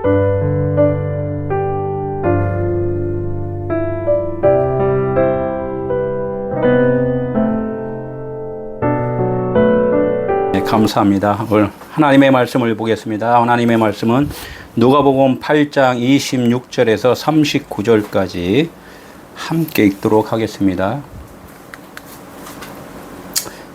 네, 감사합니다. 오늘 하나님의 말씀을 보겠습니다. 하나님의 말씀은 누가복음 8장 26절에서 39절까지 함께 읽도록 하겠습니다.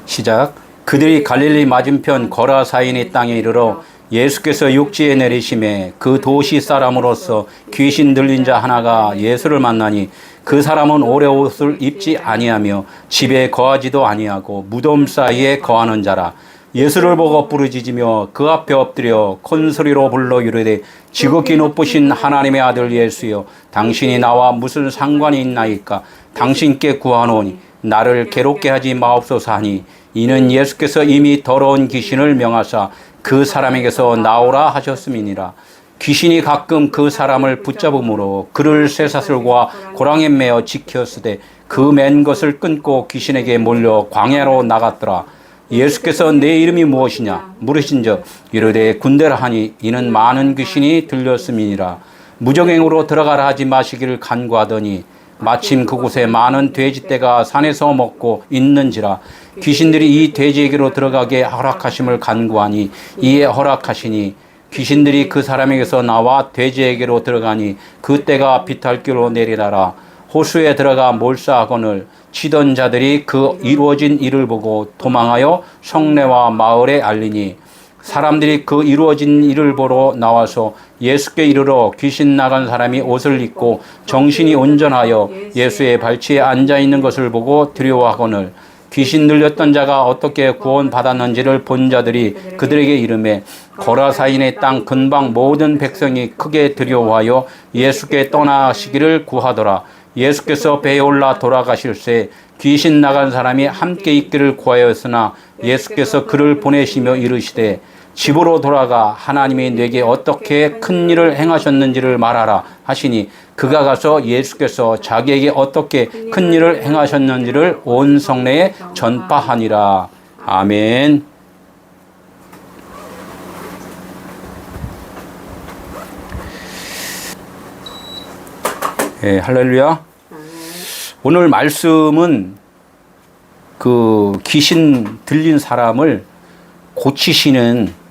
시작. 그들이 갈릴리 맞은편 거라사인의 땅에 이르러 예수께서 육지에 내리심에 그 도시 사람으로서 귀신 들린 자 하나가 예수를 만나니 그 사람은 오래 옷을 입지 아니하며 집에 거하지도 아니하고 무덤 사이에 거하는 자라. 예수를 보고 부르짖으며 그 앞에 엎드려 큰 소리로 불러 이르되 지극히 높으신 하나님의 아들 예수여, 당신이 나와 무슨 상관이 있나이까? 당신께 구하노니 나를 괴롭게 하지 마옵소서 하니, 이는 예수께서 이미 더러운 귀신을 명하사 그 사람에게서 나오라 하셨음이니라. 귀신이 가끔 그 사람을 붙잡음으로 그를 쇠사슬과 고랑에 매어 지켰으되 그 맨 것을 끊고 귀신에게 몰려 광야로 나갔더라. 예수께서 내 이름이 무엇이냐 물으신즉 이르되 군대라 하니, 이는 많은 귀신이 들렸음이니라. 무적행으로 들어가라 하지 마시기를 간구하더니 마침 그곳에 많은 돼지떼가 산에서 먹고 있는지라. 귀신들이 이 돼지에게로 들어가게 허락하심을 간구하니 이에 허락하시니 귀신들이 그 사람에게서 나와 돼지에게로 들어가니 그 떼가 비탈길로 내리다라. 호수에 들어가 몰사하거늘 치던 자들이 그 이루어진 일을 보고 도망하여 성내와 마을에 알리니, 사람들이 그 이루어진 일을 보러 나와서 예수께 이르러 귀신 나간 사람이 옷을 입고 정신이 온전하여 예수의 발치에 앉아 있는 것을 보고 두려워하거늘, 귀신 들렸던 자가 어떻게 구원받았는지를 본 자들이 그들에게 이르매 거라사인의 땅 근방 모든 백성이 크게 두려워하여 예수께 떠나시기를 구하더라. 예수께서 배에 올라 돌아가실새 귀신 나간 사람이 함께 있기를 구하였으나 예수께서 그를 보내시며 이르시되 집으로 돌아가 하나님이 내게 어떻게 큰 일을 행하셨는지를 말하라 하시니, 그가 가서 예수께서 자기에게 어떻게 큰 일을 행하셨는지를 온 성내에 전파하니라. 아멘. 네, 할렐루야. 오늘 말씀은 그 귀신 들린 사람을 고치시는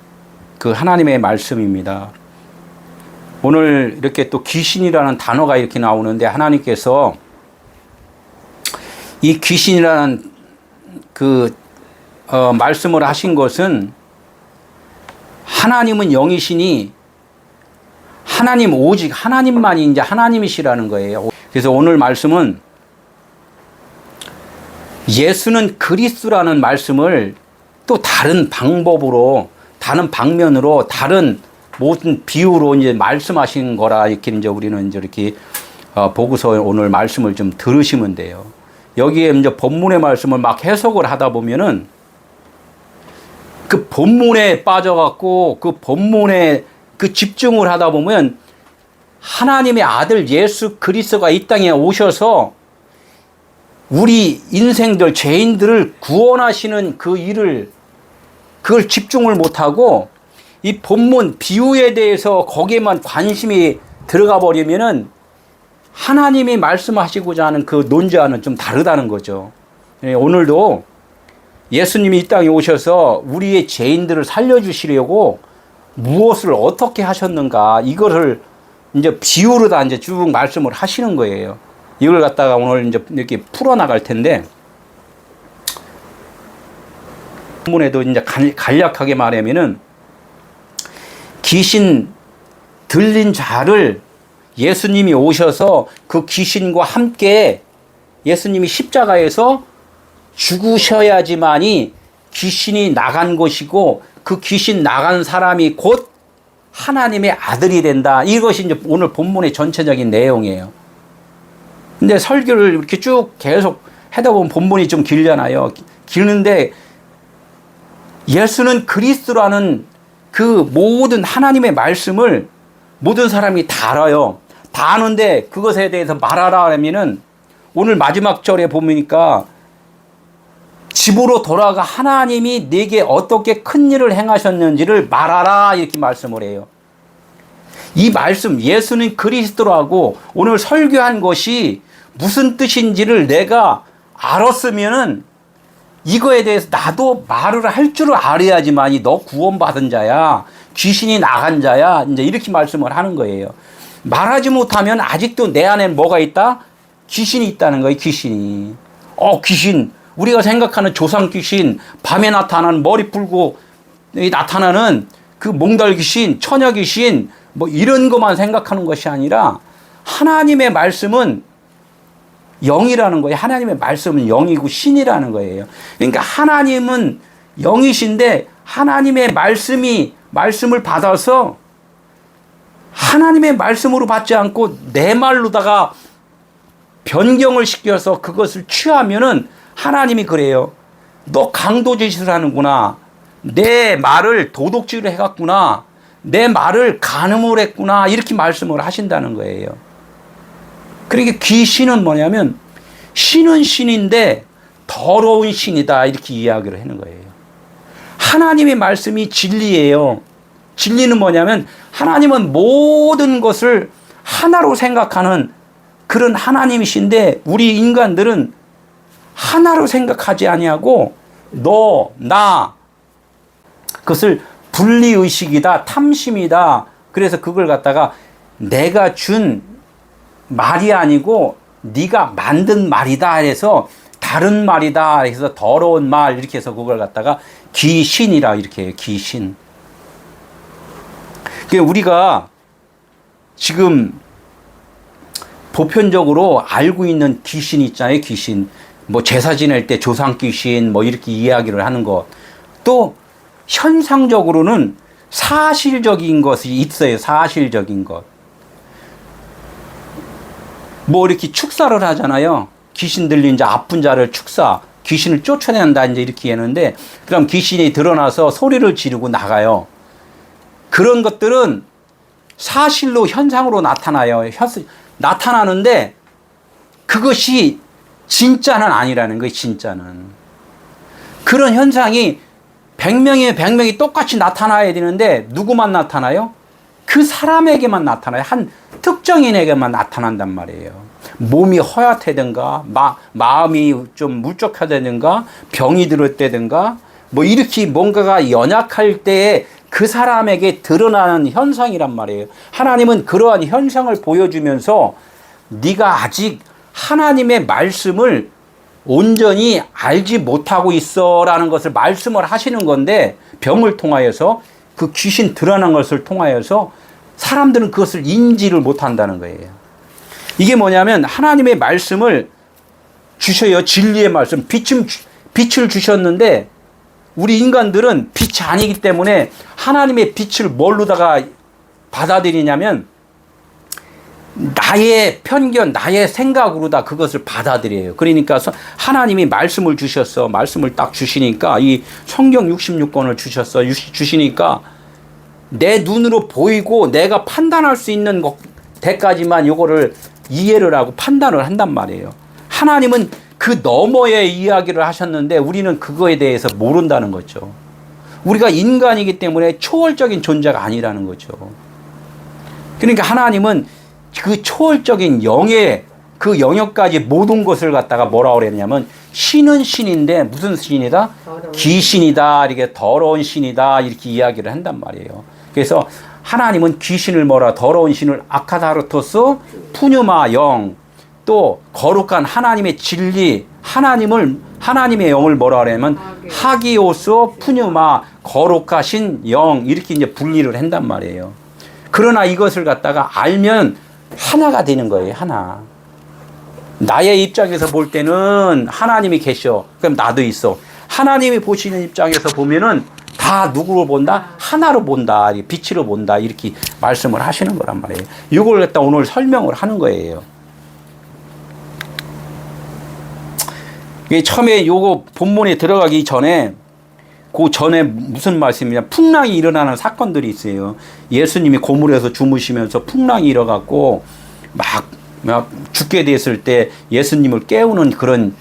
그 하나님의 말씀입니다. 오늘 이렇게 또 귀신이라는 단어가 이렇게 나오는데, 하나님께서 이 귀신이라는 그 말씀을 하신 것은, 하나님은 영이시니 하나님, 오직 하나님만이 이제 하나님이시라는 거예요. 그래서 오늘 말씀은 예수는 그리스도라는 말씀을 또 다른 방법으로, 다른 방면으로, 다른 모든 비유로 이제 말씀하신 거라, 이렇게 이제 우리는 이제 이렇게 보고서 오늘 말씀을 좀 들으시면 돼요. 여기에 이제 본문의 말씀을 막 해석을 하다 보면은 그 본문에 빠져갖고 그 본문에 그 집중을 하다 보면 하나님의 아들 예수 그리스도가 이 땅에 오셔서 우리 인생들, 죄인들을 구원하시는 그 일을, 그걸 집중을 못하고 이 본문 비유에 대해서 거기에만 관심이 들어가 버리면은 하나님이 말씀하시고자 하는 그 논지와는 좀 다르다는 거죠. 오늘도 예수님이 이 땅에 오셔서 우리의 죄인들을 살려주시려고 무엇을 어떻게 하셨는가, 이거를 이제 비유로 다 이제 쭉 말씀을 하시는 거예요. 이걸 갖다가 오늘 이제 이렇게 풀어나갈 텐데, 본문에도 이제 간략하게 말하면은 귀신 들린 자를 예수님이 오셔서 그 귀신과 함께 예수님이 십자가에서 죽으셔야지만이 귀신이 나간 것이고, 그 귀신 나간 사람이 곧 하나님의 아들이 된다. 이것이 이제 오늘 본문의 전체적인 내용이에요. 근데 설교를 이렇게 쭉 계속 하다 보면 본문이 좀 길잖아요. 길는데 예수는 그리스도라는 그 모든 하나님의 말씀을 모든 사람이 다 알아요. 다 아는데 그것에 대해서 말하라 하면은 오늘 마지막 절에 보니까 집으로 돌아가 하나님이 내게 어떻게 큰 일을 행하셨는지를 말하라, 이렇게 말씀을 해요. 이 말씀, 예수는 그리스도라고 오늘 설교한 것이 무슨 뜻인지를 내가 알았으면은 이거에 대해서 나도 말을 할 줄을 알아야지만이 너 구원받은 자야, 귀신이 나간 자야, 이제 이렇게 말씀을 하는 거예요. 말하지 못하면 아직도 내 안에 뭐가 있다? 귀신이 있다는 거예요, 귀신이. 귀신. 우리가 생각하는 조상 귀신, 밤에 나타나는 머리 풀고 나타나는 그 몽달 귀신, 처녀 귀신, 뭐 이런 것만 생각하는 것이 아니라 하나님의 말씀은 영이라는 거예요. 하나님의 말씀은 영이고 신이라는 거예요. 그러니까 하나님은 영이신데 하나님의 말씀을 받아서 하나님의 말씀으로 받지 않고 내 말로다가 변경을 시켜서 그것을 취하면은 하나님이 그래요. 너 강도짓을 하는구나. 내 말을 도둑질을 해갔구나. 내 말을 간음을 했구나. 이렇게 말씀을 하신다는 거예요. 그러니까 귀신은 뭐냐면 신은 신인데 더러운 신이다. 이렇게 이야기를 하는 거예요. 하나님의 말씀이 진리예요. 진리는 뭐냐면 하나님은 모든 것을 하나로 생각하는 그런 하나님이신데 우리 인간들은 하나로 생각하지 아니하고 너, 나 그것을 분리의식이다, 탐심이다. 그래서 그걸 갖다가 내가 준 말이 아니고 네가 만든 말이다 해서 다른 말이다 해서 더러운 말 이렇게 해서 그걸 갖다가 귀신이라 이렇게 해요. 귀신. 우리가 지금 보편적으로 알고 있는 귀신 있잖아요. 귀신. 뭐 제사 지낼 때 조상 귀신 뭐 이렇게 이야기를 하는 것. 또 현상적으로는 사실적인 것이 있어요. 사실적인 것. 뭐 이렇게 축사를 하잖아요. 귀신 들린 자, 아픈 자를 축사, 귀신을 쫓아낸다 이제 이렇게 하는데 그럼 귀신이 드러나서 소리를 지르고 나가요. 그런 것들은 사실로 현상으로 나타나요. 나타나는데 그것이 진짜는 아니라는 거예요. 진짜는. 그런 현상이 100명이 똑같이 나타나야 되는데 누구만 나타나요? 그 사람에게만 나타나요. 한 특정인에게만 나타난단 말이에요. 몸이 허약하든가 마음이 좀 물적하다든가 병이 들었다든가 뭐 이렇게 뭔가가 연약할 때에 그 사람에게 드러나는 현상이란 말이에요. 하나님은 그러한 현상을 보여주면서 네가 아직 하나님의 말씀을 온전히 알지 못하고 있어 라는 것을 말씀을 하시는 건데 병을 통하여서 그 귀신 드러난 것을 통하여서 사람들은 그것을 인지를 못한다는 거예요. 이게 뭐냐면 하나님의 말씀을 주셔요. 진리의 말씀. 빛을 주셨는데 우리 인간들은 빛이 아니기 때문에 하나님의 빛을 뭘로다가 받아들이냐면 나의 편견, 나의 생각으로다 그것을 받아들여요. 그러니까 하나님이 말씀을 주셨어. 말씀을 딱 주시니까 이 성경 66권을 주시니까 내 눈으로 보이고 내가 판단할 수 있는 데까지만 요거를 이해를 하고 판단을 한단 말이에요. 하나님은 그 너머의 이야기를 하셨는데 우리는 그거에 대해서 모른다는 거죠. 우리가 인간이기 때문에 초월적인 존재가 아니라는 거죠. 그러니까 하나님은 그 초월적인 영의 그 영역까지 모든 것을 갖다가 뭐라고 그랬냐면 신은 신인데 무슨 신이다? 귀신이다. 이렇게 더러운 신이다. 이렇게 이야기를 한단 말이에요. 그래서 하나님은 귀신을 더러운 신을 아카다르토스 푸뉴마 영, 또 거룩한 하나님의 진리, 하나님의 영을 뭐라 그러냐면 하기오스 푸뉴마 거룩하신 영 이렇게 이제 분리를 한단 말이에요. 그러나 이것을 갖다가 알면 하나가 되는 거예요. 하나. 나의 입장에서 볼 때는 하나님이 계셔. 그럼 나도 있어. 하나님이 보시는 입장에서 보면은 다 누구로 본다? 하나로 본다. 빛으로 본다. 이렇게 말씀을 하시는 거란 말이에요. 이걸 갖다 오늘 설명을 하는 거예요. 처음에 요거 본문에 들어가기 전에 그 전에 무슨 말씀이냐, 풍랑이 일어나는 사건들이 있어요. 예수님이 고물에서 주무시면서 풍랑이 일어갖고 막 죽게 됐을 때 예수님을 깨우는 그런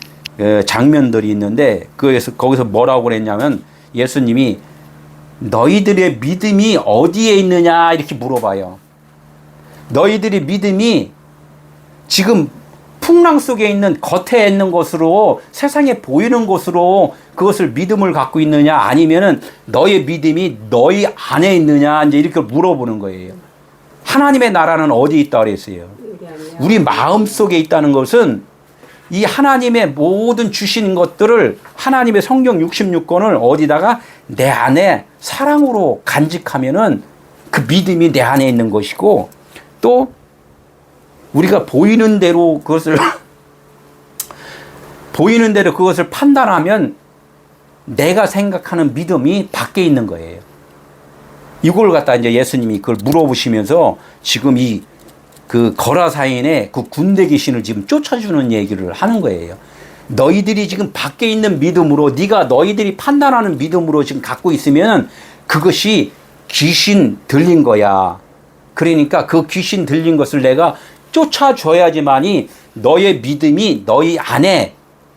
장면들이 있는데 거기서 뭐라고 그랬냐면 예수님이 너희들의 믿음이 어디에 있느냐 이렇게 물어봐요. 너희들이 믿음이 지금 풍랑 속에 있는 겉에 있는 것으로 세상에 보이는 것으로 그것을 믿음을 갖고 있느냐 아니면은 너의 믿음이 너희 안에 있느냐 이제 이렇게 물어보는 거예요. 하나님의 나라는 어디 있다 그랬어요? 우리 마음 속에 있다는 것은 이 하나님의 모든 주신 것들을 하나님의 성경 66권을 어디다가 내 안에 사랑으로 간직하면은 그 믿음이 내 안에 있는 것이고 또 우리가 보이는 대로 그것을 보이는 대로 그것을 판단하면 내가 생각하는 믿음이 밖에 있는 거예요. 이걸 갖다 이제 예수님이 그걸 물어보시면서 지금 이 그 거라사인의 그 군대 귀신을 지금 쫓아주는 얘기를 하는 거예요. 너희들이 지금 밖에 있는 믿음으로 네가 너희들이 판단하는 믿음으로 지금 갖고 있으면 그것이 귀신 들린 거야. 그러니까 그 귀신 들린 것을 내가 쫓아줘야지만이 너의 믿음이 너희 안에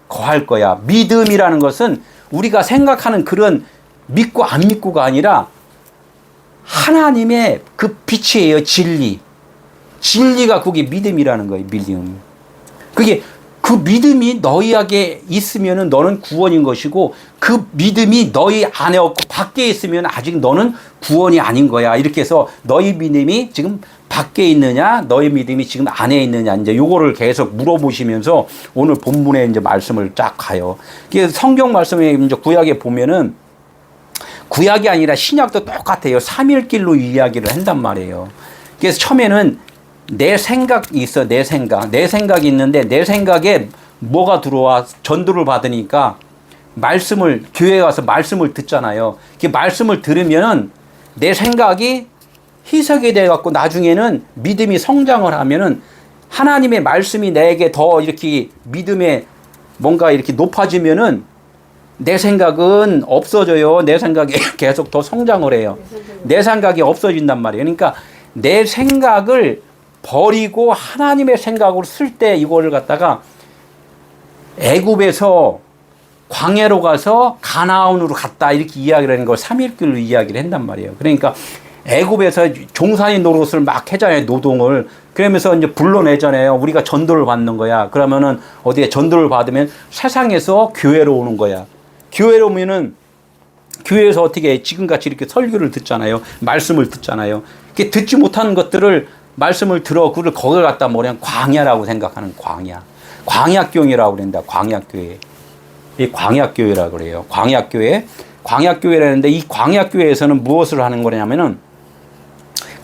거할 거야. 믿음이라는 것은 우리가 생각하는 그런 믿고 안 믿고가 아니라 하나님의 그 빛이에요. 진리. 진리가 그게 믿음이라는 거예요. 믿음. 그게 그 믿음이 너희에게 있으면 너는 구원인 것이고 그 믿음이 너희 안에 없고 밖에 있으면 아직 너는 구원이 아닌 거야. 이렇게 해서 너희 믿음이 지금 밖에 있느냐 너희 믿음이 지금 안에 있느냐 이제 요거를 계속 물어보시면서 오늘 본문에 이제 말씀을 쫙 가요. 성경 말씀에 이제 구약에 보면은 구약이 아니라 신약도 똑같아요. 삼일길로 이야기를 한단 말이에요. 그래서 처음에는 내 생각이 있어. 내 생각이 있는데 내 생각에 뭐가 들어와 전도를 받으니까 말씀을 교회에 가서 말씀을 듣잖아요. 그 말씀을 들으면은 내 생각이 희석이 돼 갖고 나중에는 믿음이 성장을 하면은 하나님의 말씀이 내게 더 이렇게 믿음에 뭔가 이렇게 높아지면은 내 생각은 없어져요. 내 생각이 계속 더 성장을 해요. 내 생각이 없어진단 말이에요. 그러니까 내 생각을 버리고 하나님의 생각으로 쓸 때 이거를 갖다가 애굽에서 광야로 가서 가나안으로 갔다 이렇게 이야기를 하는 걸 삼일길로 이야기를 한단 말이에요. 그러니까 애굽에서 종산이 노릇을 막 하잖아요. 노동을. 그러면서 이제 불러내잖아요. 우리가 전도를 받는 거야. 그러면은 어디에 전도를 받으면 세상에서 교회로 오는 거야. 교회로 오면은 교회에서 어떻게 해? 지금같이 이렇게 설교를 듣잖아요. 말씀을 듣잖아요. 이렇게 듣지 못하는 것들을 말씀을 들어 그걸 거기를 갖다 뭐냐면 광야라고 생각하는 광야. 광야교회라고 그런다. 광야교회. 이 광야교회라고 그래요. 광야교회. 광야교회라는데 이 광야교회에서는 무엇을 하는 거냐면은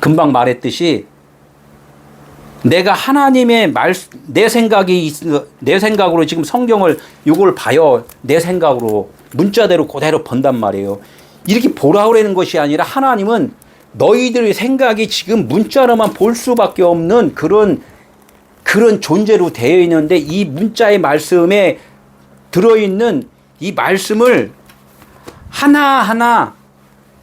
금방 말했듯이 내가 하나님의 내 생각으로 지금 성경을 이걸 봐요. 내 생각으로 문자대로 그대로 본단 말이에요. 이렇게 보라 그러는 것이 아니라 하나님은 너희들의 생각이 지금 문자로만 볼 수밖에 없는 그런 존재로 되어 있는데 이 문자의 말씀에 들어있는 이 말씀을 하나하나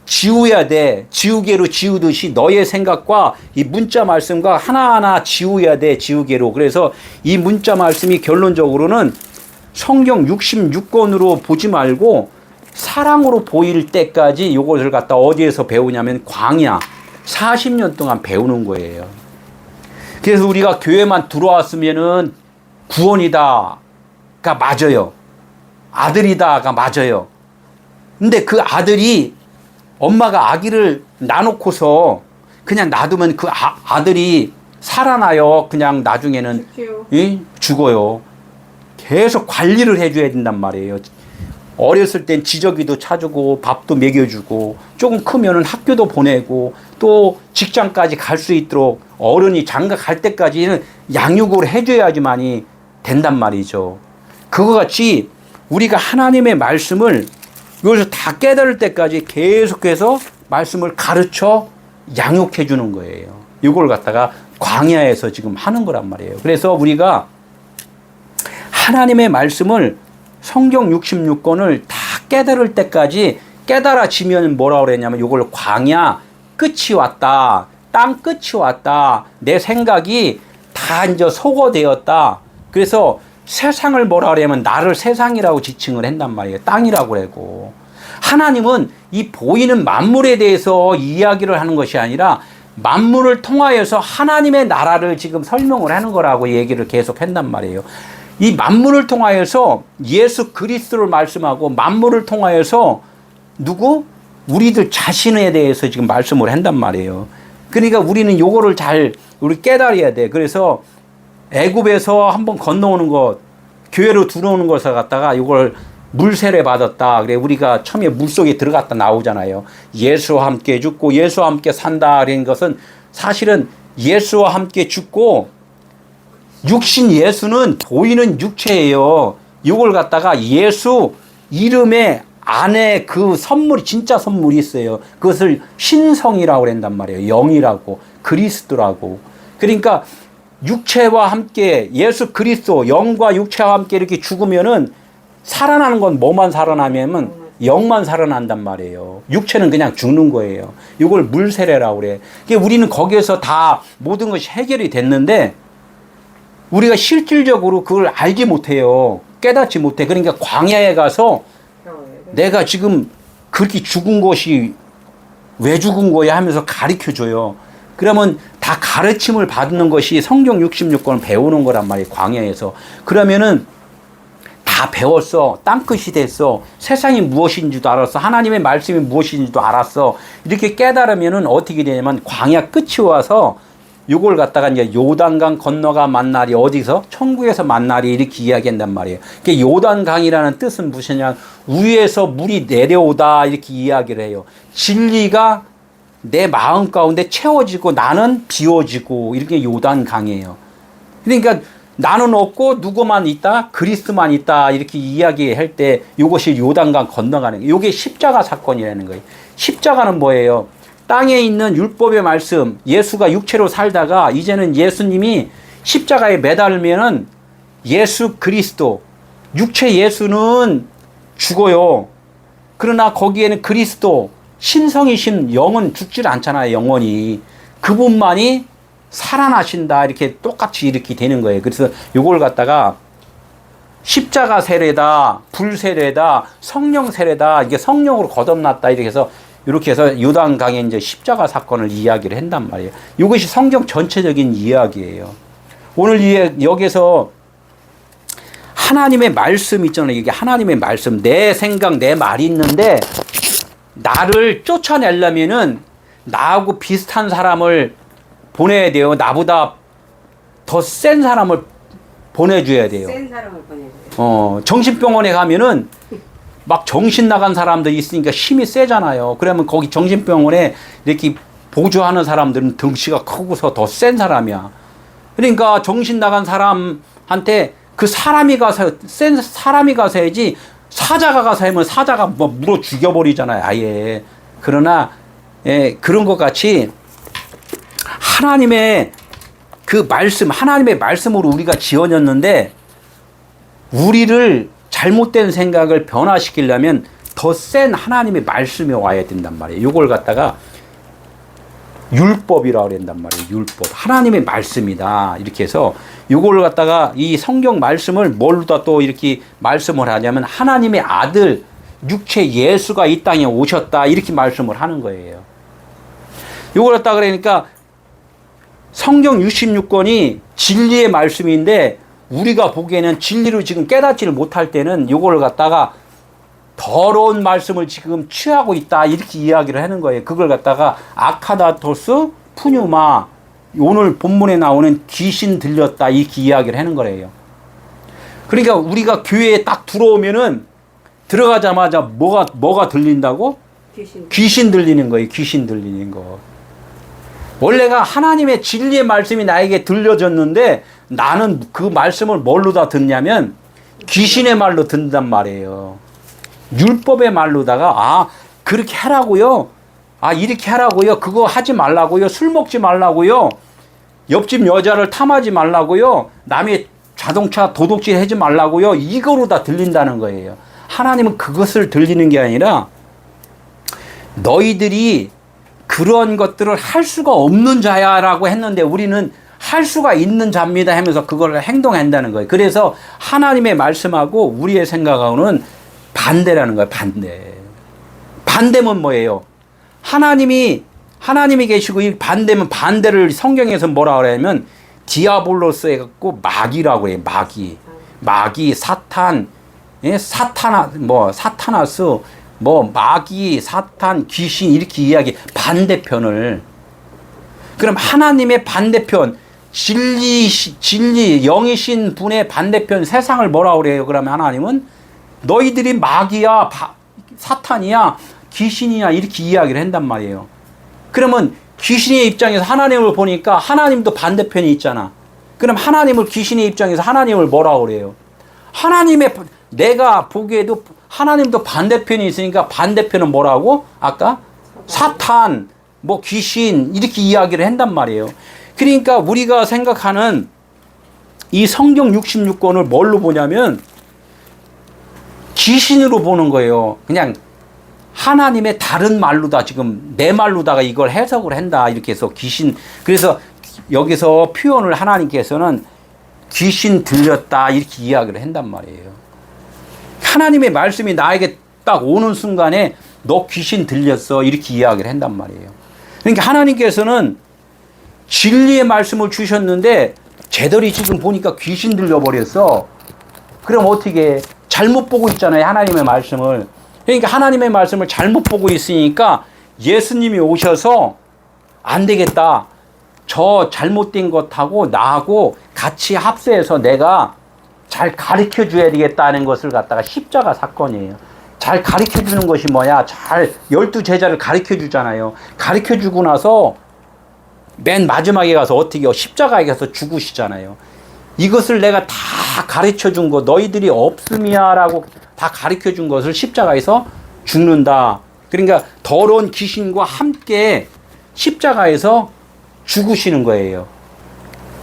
지워야 돼. 지우개로 지우듯이 너의 생각과 이 문자 말씀과 하나하나 지워야 돼. 지우개로. 그래서 이 문자 말씀이 결론적으로는 성경 66권으로 보지 말고 사랑으로 보일 때까지 이것을 갖다 어디에서 배우냐면 광야 40년 동안 배우는 거예요. 그래서 우리가 교회만 들어왔으면은 구원이다가 맞아요. 아들이다가 맞아요. 근데 그 아들이 엄마가 아기를 놔놓고서 그냥 놔두면 그 아들이 살아나요. 그냥 나중에는 죽어요. 계속 관리를 해줘야 된단 말이에요. 어렸을 땐 지저귀도 차주고 밥도 먹여주고 조금 크면은 학교도 보내고 또 직장까지 갈 수 있도록 어른이 장가 갈 때까지는 양육을 해줘야지만이 된단 말이죠. 그거 같이 우리가 하나님의 말씀을 이것을 다 깨달을 때까지 계속해서 말씀을 가르쳐 양육해 주는 거예요. 이걸 갖다가 광야에서 지금 하는 거란 말이에요. 그래서 우리가 하나님의 말씀을 성경 66권을 다 깨달을 때까지 깨달아지면 뭐라고 그랬냐면 이걸 광야 끝이 왔다. 땅 끝이 왔다. 내 생각이 다 이제 소거되었다. 그래서 세상을 뭐라 그러냐면 나를 세상이라고 지칭을 한단 말이에요. 땅이라고 그러고. 하나님은 이 보이는 만물에 대해서 이야기를 하는 것이 아니라 만물을 통하여서 하나님의 나라를 지금 설명을 하는 거라고 얘기를 계속 한단 말이에요. 이 만물을 통하여서 예수 그리스도를 말씀하고 만물을 통하여서 누구? 우리들 자신에 대해서 지금 말씀을 한단 말이에요. 그러니까 우리는 요거를 잘 우리 깨달아야 돼. 그래서 애굽에서 한번 건너오는 것, 교회로 들어오는 것을 갖다가 이걸 물세례 받았다. 그래 우리가 처음에 물속에 들어갔다 나오잖아요. 예수와 함께 죽고 예수와 함께 산다. 그런 것은 사실은 예수와 함께 죽고 육신 예수는 보이는 육체예요. 이걸 갖다가 예수 이름에 안에 그 선물이 진짜 선물이 있어요. 그것을 신성이라고 한단 말이에요. 영이라고 그리스도라고. 그러니까 육체와 함께 예수 그리스도 영과 육체와 함께 이렇게 죽으면은 살아나는 건 뭐만 살아나면 영만 살아난단 말이에요. 육체는 그냥 죽는 거예요. 이걸 물세례라고 그래. 그러니까 우리는 거기에서 다 모든 것이 해결이 됐는데 우리가 실질적으로 그걸 알지 못해요. 깨닫지 못해. 그러니까 광야에 가서 내가 지금 그렇게 죽은 것이 왜 죽은 거야 하면서 가르쳐 줘요. 그러면 다 가르침을 받는 것이 성경 66권을 배우는 거란 말이에요. 광야에서. 그러면은 다 배웠어. 땅끝이 됐어. 세상이 무엇인지도 알았어. 하나님의 말씀이 무엇인지도 알았어. 이렇게 깨달으면은 어떻게 되냐면 광야 끝이 와서 요걸 갖다가 이제 요단강 건너가 만날이 어디서? 천국에서 만날이 이렇게 이야기한단 말이에요. 그게 요단강이라는 뜻은 무엇이냐? 위에서 물이 내려오다 이렇게 이야기를 해요. 진리가 내 마음 가운데 채워지고 나는 비워지고 이렇게 요단강이에요. 그러니까 나는 없고 누구만 있다? 그리스도만 있다. 이렇게 이야기할 때 이것이 요단강 건너가는 거예요. 이게 십자가 사건이라는 거예요. 십자가는 뭐예요? 땅에 있는 율법의 말씀, 예수가 육체로 살다가 이제는 예수님이 십자가에 매달면은 예수 그리스도, 육체 예수는 죽어요. 그러나 거기에는 그리스도, 신성이신 영은 죽질 않잖아요, 영원히. 그분만이 살아나신다. 이렇게 똑같이 이렇게 되는 거예요. 그래서 요걸 갖다가 십자가 세례다, 불 세례다, 성령 세례다, 이게 성령으로 거듭났다. 이렇게 해서 요단강에 이제 십자가 사건을 이야기를 한단 말이에요. 이것이 성경 전체적인 이야기예요. 오늘 여기서 하나님의 말씀 있잖아요. 이게 하나님의 말씀, 내 생각, 내 말이 있는데 나를 쫓아내려면은 나하고 비슷한 사람을 보내야 돼요. 나보다 더 센 사람을 보내줘야 돼요. 센 사람을 보내줘요. 정신병원에 가면은 막 정신 나간 사람들이 있으니까 힘이 세잖아요. 그러면 거기 정신병원에 이렇게 보조하는 사람들은 덩치가 크고서 더 센 사람이야. 그러니까 정신 나간 사람한테 그 사람이 가서, 센 사람이 가서 해야지 사자가 가서 하면 사자가 뭐 물어 죽여버리잖아요. 아예. 그러나, 그런 것 같이 하나님의 그 말씀, 하나님의 말씀으로 우리가 지어졌는데 우리를 잘못된 생각을 변화시키려면 더 센 하나님의 말씀이 와야 된단 말이에요. 이걸 갖다가 율법이라고 그런단 말이에요. 율법. 하나님의 말씀이다. 이렇게 해서 이걸 갖다가 이 성경 말씀을 뭘로다 또 이렇게 말씀을 하냐면 하나님의 아들 육체 예수가 이 땅에 오셨다. 이렇게 말씀을 하는 거예요. 이걸 갖다가 그러니까 성경 66권이 진리의 말씀인데 우리가 보기에는 진리를 지금 깨닫지를 못할 때는 이걸 갖다가 더러운 말씀을 지금 취하고 있다 이렇게 이야기를 하는 거예요. 그걸 갖다가 아카다토스 푸뉴마 오늘 본문에 나오는 귀신 들렸다 이렇게 이야기를 하는 거예요. 그러니까 우리가 교회에 딱 들어오면은 들어가자마자 뭐가 들린다고? 귀신 들리는 거예요. 귀신 들리는 거. 원래가 하나님의 진리의 말씀이 나에게 들려졌는데 나는 그 말씀을 뭘로 다 듣냐면 귀신의 말로 듣는단 말이에요. 율법의 말로다가 그렇게 하라고요. 이렇게 하라고요. 그거 하지 말라고요. 술 먹지 말라고요. 옆집 여자를 탐하지 말라고요. 남의 자동차 도둑질 하지 말라고요. 이거로 다 들린다는 거예요. 하나님은 그것을 들리는 게 아니라 너희들이 그런 것들을 할 수가 없는 자야라고 했는데 우리는 할 수가 있는 자입니다 하면서 그걸 행동한다는 거예요. 그래서 하나님의 말씀하고 우리의 생각하고는 반대라는 거예요. 반대. 반대면 뭐예요? 하나님이 하나님이 계시고 이 반대면 반대를 성경에서 뭐라 그러냐면 디아볼로스 해갖고 마귀라고 해요. 마귀, 사탄, 예? 사타나스, 마귀, 사탄, 귀신 이렇게 이야기 반대편을. 그럼 하나님의 반대편 진리 영이신 분의 반대편 세상을 뭐라 그래요? 그러면 하나님은 너희들이 마귀야, 사탄이야, 귀신이야 이렇게 이야기를 한단 말이에요. 그러면 귀신의 입장에서 하나님을 보니까 하나님도 반대편이 있잖아. 그럼 하나님을 귀신의 입장에서 하나님을 뭐라 그래요? 내가 보기에도 하나님도 반대편이 있으니까 반대편은 뭐라고? 아까 사탄, 귀신 이렇게 이야기를 한단 말이에요. 그러니까 우리가 생각하는 이 성경 66권을 뭘로 보냐면 귀신으로 보는 거예요. 그냥 하나님의 다른 말로다, 지금 내 말로다가 이걸 해석을 한다 이렇게 해서 귀신. 그래서 여기서 표현을 하나님께서는 귀신 들렸다 이렇게 이야기를 한단 말이에요. 하나님의 말씀이 나에게 딱 오는 순간에 너 귀신 들렸어 이렇게 이야기를 한단 말이에요. 그러니까 하나님께서는 진리의 말씀을 주셨는데 쟤들이 지금 보니까 귀신 들려버렸어. 그럼 어떻게 해? 잘못 보고 있잖아요, 하나님의 말씀을. 그러니까 하나님의 말씀을 잘못 보고 있으니까 예수님이 오셔서 안 되겠다. 저 잘못된 것하고 나하고 같이 합세해서 내가 잘 가르쳐 줘야 되겠다는 것을 갖다가 십자가 사건이에요. 잘 가르쳐 주는 것이 뭐야? 잘 12제자를 가르쳐 주잖아요. 가르쳐 주고 나서 맨 마지막에 가서 어떻게 십자가에 가서 죽으시잖아요. 이것을 내가 다 가르쳐 준 거, 너희들이 없음이야 라고 다 가르쳐 준 것을 십자가에서 죽는다. 그러니까 더러운 귀신과 함께 십자가에서 죽으시는 거예요.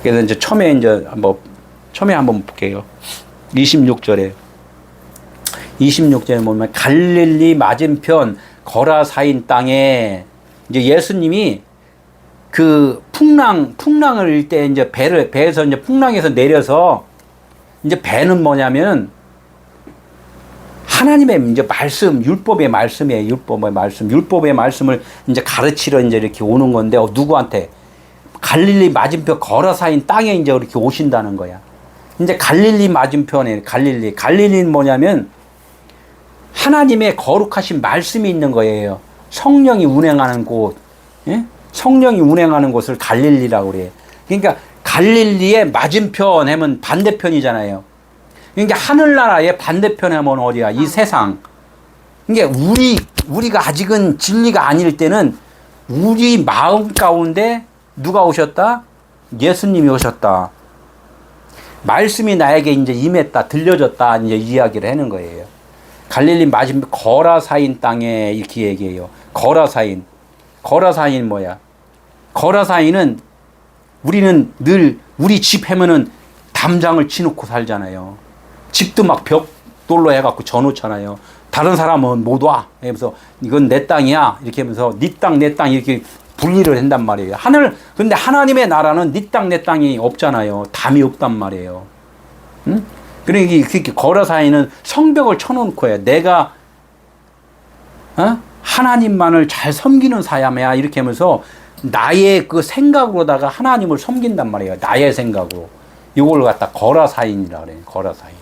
그래서 이제 처음에 한번 볼게요. 26절에 보면 갈릴리 맞은편 거라사인 땅에 이제 예수님이 그 풍랑을 일 때 이제 배에서 이제 풍랑에서 내려서 이제 배는 뭐냐면 하나님의 이제 말씀, 율법의 말씀이에요. 율법의 말씀을 이제 가르치러 이제 이렇게 오는 건데 누구한테? 갈릴리 맞은편 거라사인 땅에 이제 이렇게 오신다는 거야. 이제 갈릴리 맞은편에 갈릴리는 뭐냐면 하나님의 거룩하신 말씀이 있는 거예요. 성령이 운행하는 곳, 예? 성령이 운행하는 곳을 갈릴리라고 그래요. 그러니까 갈릴리의 맞은편 하면 반대편이잖아요. 그러니까 하늘나라의 반대편 하면 어디야? 이 세상. 그러니까 우리가 아직은 진리가 아닐 때는 우리 마음 가운데 누가 오셨다? 예수님이 오셨다. 말씀이 나에게 이제 임했다, 들려졌다, 이제 이야기를 하는 거예요. 갈릴리 맞은편 거라사인 땅에 이렇게 얘기해요. 거라사인 뭐야? 거라사인은 우리는 늘 우리 집 하면은 담장을 치놓고 살잖아요. 집도 막 벽돌로 해갖고 져놓잖아요. 다른 사람은 못 와. 하면서 이건 내 땅이야. 이렇게 하면서 네 땅, 내 땅 이렇게 분리를 한단 말이에요. 근데 하나님의 나라는 네 땅, 내 땅이 없잖아요. 담이 없단 말이에요. 응? 그러니까 이렇게 거라사이는 성벽을 쳐놓고 해요. 내가 하나님만을 잘 섬기는 사람이야. 이렇게 하면서 나의 그 생각으로다가 하나님을 섬긴단 말이에요. 나의 생각으로. 이걸 갖다 거라사인이라 그래요. 거라사인.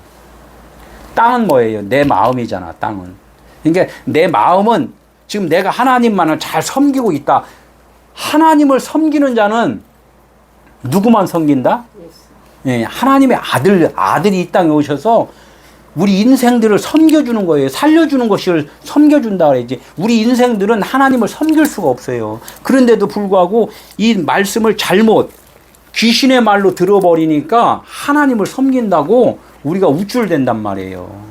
땅은 뭐예요? 내 마음이잖아, 땅은. 그러니까 내 마음은 지금 내가 하나님만을 잘 섬기고 있다. 하나님을 섬기는 자는 누구만 섬긴다? 예, 하나님의 아들이 이 땅에 오셔서 우리 인생들을 섬겨주는 거예요. 살려주는 것을 섬겨준다 그래야지. 우리 인생들은 하나님을 섬길 수가 없어요. 그런데도 불구하고 이 말씀을 잘못 귀신의 말로 들어버리니까 하나님을 섬긴다고 우리가 우쭐댄단 말이에요.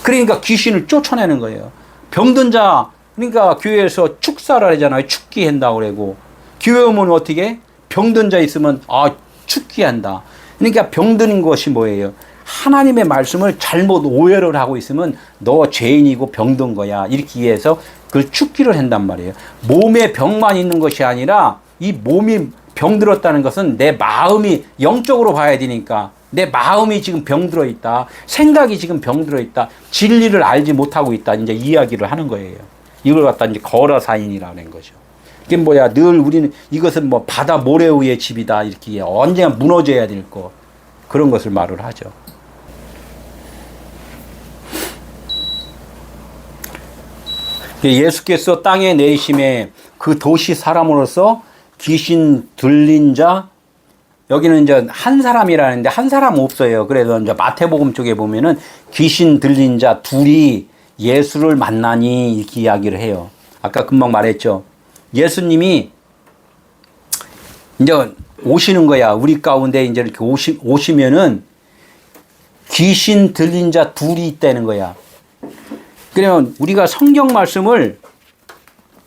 그러니까 귀신을 쫓아내는 거예요. 병든 자, 그러니까 교회에서 축사를 하잖아요. 축기한다고 그러고. 교회 오면 어떻게? 병든 자 있으면 축기한다. 그러니까 병든 것이 뭐예요? 하나님의 말씀을 잘못 오해를 하고 있으면 너 죄인이고 병든 거야. 이렇게 이해해서 그걸 축기를 한단 말이에요. 몸에 병만 있는 것이 아니라 이 몸이 병들었다는 것은 내 마음이 영적으로 봐야 되니까 내 마음이 지금 병들어 있다. 생각이 지금 병들어 있다. 진리를 알지 못하고 있다. 이제 이야기를 하는 거예요. 이걸 갖다 이제 거라사인이라는 거죠. 그게 뭐야, 늘 우리는 이것은 뭐 바다 모래 위의 집이다, 이렇게 언제나 무너져야 될 것, 그런 것을 말을 하죠. 예수께서 땅에 내리심에 그 도시 사람으로서 귀신 들린 자, 여기는 이제 한 사람이라는데 한 사람 없어요. 그래서 이제 마태복음 쪽에 보면은 귀신 들린 자 둘이 예수를 만나니 이렇게 이야기를 해요. 아까 금방 말했죠. 예수님이 이제 오시는 거야. 우리 가운데 이제 이렇게 오시면은 귀신 들린 자 둘이 있다는 거야. 그러면 우리가 성경 말씀을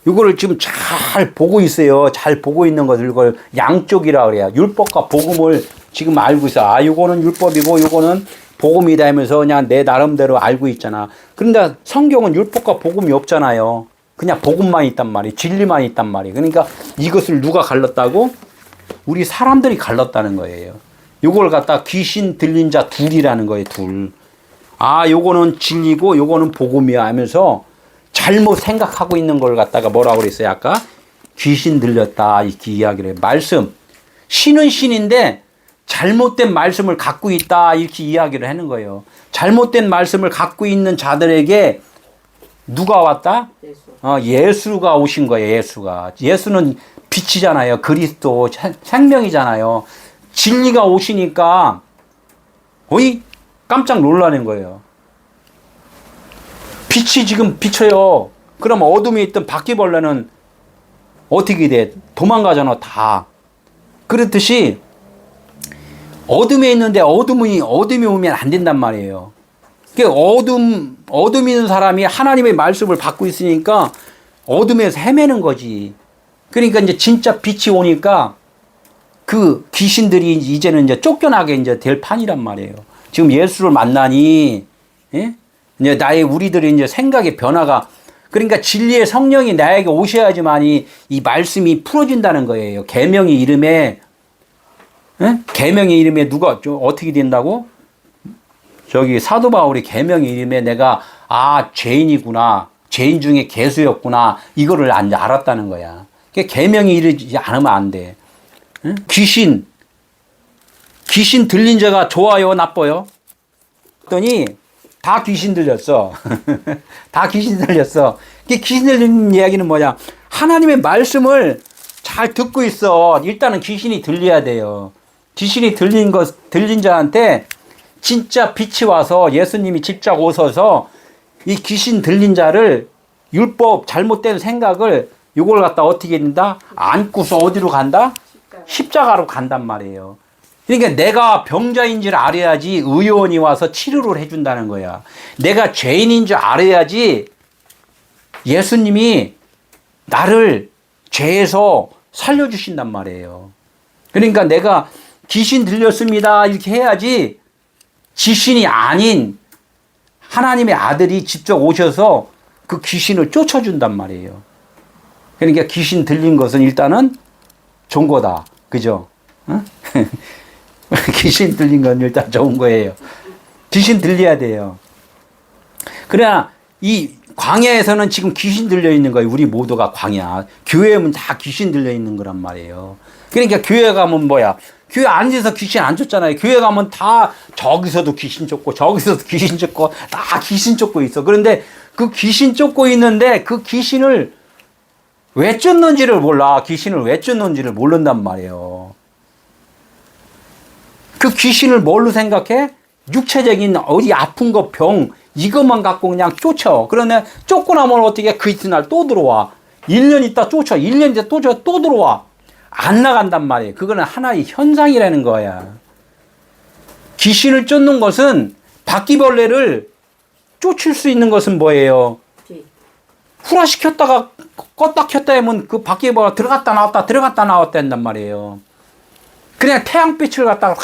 이거를 지금 잘 보고 있어요. 잘 보고 있는 것을 이걸 양쪽이라 그래요. 율법과 복음을 지금 알고 있어. 아, 요거는 율법이고 요거는 복음이다 하면서 그냥 내 나름대로 알고 있잖아. 그런데 성경은 율법과 복음이 없잖아요. 그냥 복음만 있단 말이에요. 진리만 있단 말이에요. 그러니까 이것을 누가 갈랐다고? 우리 사람들이 갈랐다는 거예요. 요걸 갖다 귀신 들린 자 둘이라는 거예요. 둘. 아, 요거는 진리고 요거는 복음이야 하면서 잘못 생각하고 있는 걸 갖다가 뭐라고 그랬어요? 아까 귀신 들렸다 이렇게 이야기를 해요. 말씀. 신은 신인데 잘못된 말씀을 갖고 있다 이렇게 이야기를 하는 거예요. 잘못된 말씀을 갖고 있는 자들에게 누가 왔다? 예수가 오신 거예요. 예수는 빛이잖아요. 그리스도 생명이잖아요. 진리가 오시니까 어이? 깜짝 놀라는 거예요. 빛이 지금 비쳐요. 그럼 어둠에 있던 바퀴벌레는 어떻게 돼? 도망가잖아, 다. 그렇듯이 어둠에 있는데 어둠이 오면 안 된단 말이에요. 어둠 있는 사람이 하나님의 말씀을 받고 있으니까 어둠에서 헤매는 거지. 그러니까 이제 진짜 빛이 오니까 그 귀신들이 이제는 이제 쫓겨나게 이제 될 판이란 말이에요. 지금 예수를 만나니, 예? 이제 우리들이 이제 생각의 변화가, 그러니까 진리의 성령이 나에게 오셔야지만이 이 말씀이 풀어진다는 거예요. 계명의 이름에, 예? 계명의 이름에 누가, 어떻게 된다고? 저기 사도 바울이 계명의 이름에 내가, 아, 죄인이구나. 죄인 중에 개수였구나. 이거를 알았다는 거야. 계명이 이르지 않으면 안 돼. 예? 귀신 들린 자가 좋아요, 나빠요? 그랬더니 다 귀신 들렸어. 다 귀신 들렸어. 귀신 들린 이야기는 뭐냐? 하나님의 말씀을 잘 듣고 있어. 일단은 귀신이 들려야 돼요. 귀신이 들린 자한테 진짜 빛이 와서 예수님이 직접 오셔서 이 귀신 들린 자를 율법 잘못된 생각을 이걸 갖다 어떻게 된다? 안고서 어디로 간다? 십자가로 간단 말이에요. 그러니까 내가 병자인 줄 알아야지 의원이 와서 치료를 해준다는 거야. 내가 죄인인 줄 알아야지 예수님이 나를 죄에서 살려주신단 말이에요. 그러니까 내가 귀신 들렸습니다 이렇게 해야지 귀신이 아닌 하나님의 아들이 직접 오셔서 그 귀신을 쫓아준단 말이에요. 그러니까 귀신 들린 것은 일단은 좋은 거다. 그죠? 어? 귀신 들린 건 일단 좋은 거예요. 귀신 들려야 돼요. 그러나 이 광야에서는 지금 귀신 들려 있는 거예요. 우리 모두가 광야. 교회에 오면 다 귀신 들려 있는 거란 말이에요. 그러니까 교회 가면 뭐야? 교회 앉아서 귀신 안 쫓잖아요. 교회 가면 다 저기서도 귀신 쫓고 저기서도 귀신 쫓고 다 귀신 쫓고 있어. 그런데 그 귀신 쫓고 있는데 그 귀신을 왜 쫓는지를 몰라. 귀신을 왜 쫓는지를 모른단 말이에요. 그 귀신을 뭘로 생각해? 육체적인 어디 아픈 거, 병, 이것만 갖고 그냥 쫓아. 그러네, 쫓고 나면 어떻게 그 이튿날 또 들어와. 1년 있다 쫓아. 1년 있다 또 들어와. 안 나간단 말이에요. 그거는 하나의 현상이라는 거야. 귀신을 쫓는 것은 바퀴벌레를 쫓을 수 있는 것은 뭐예요? 후라시 켰다가 껐다 켰다 하면 그 바퀴벌레가 들어갔다 나왔다 한단 말이에요. 그냥 태양빛을 갖다가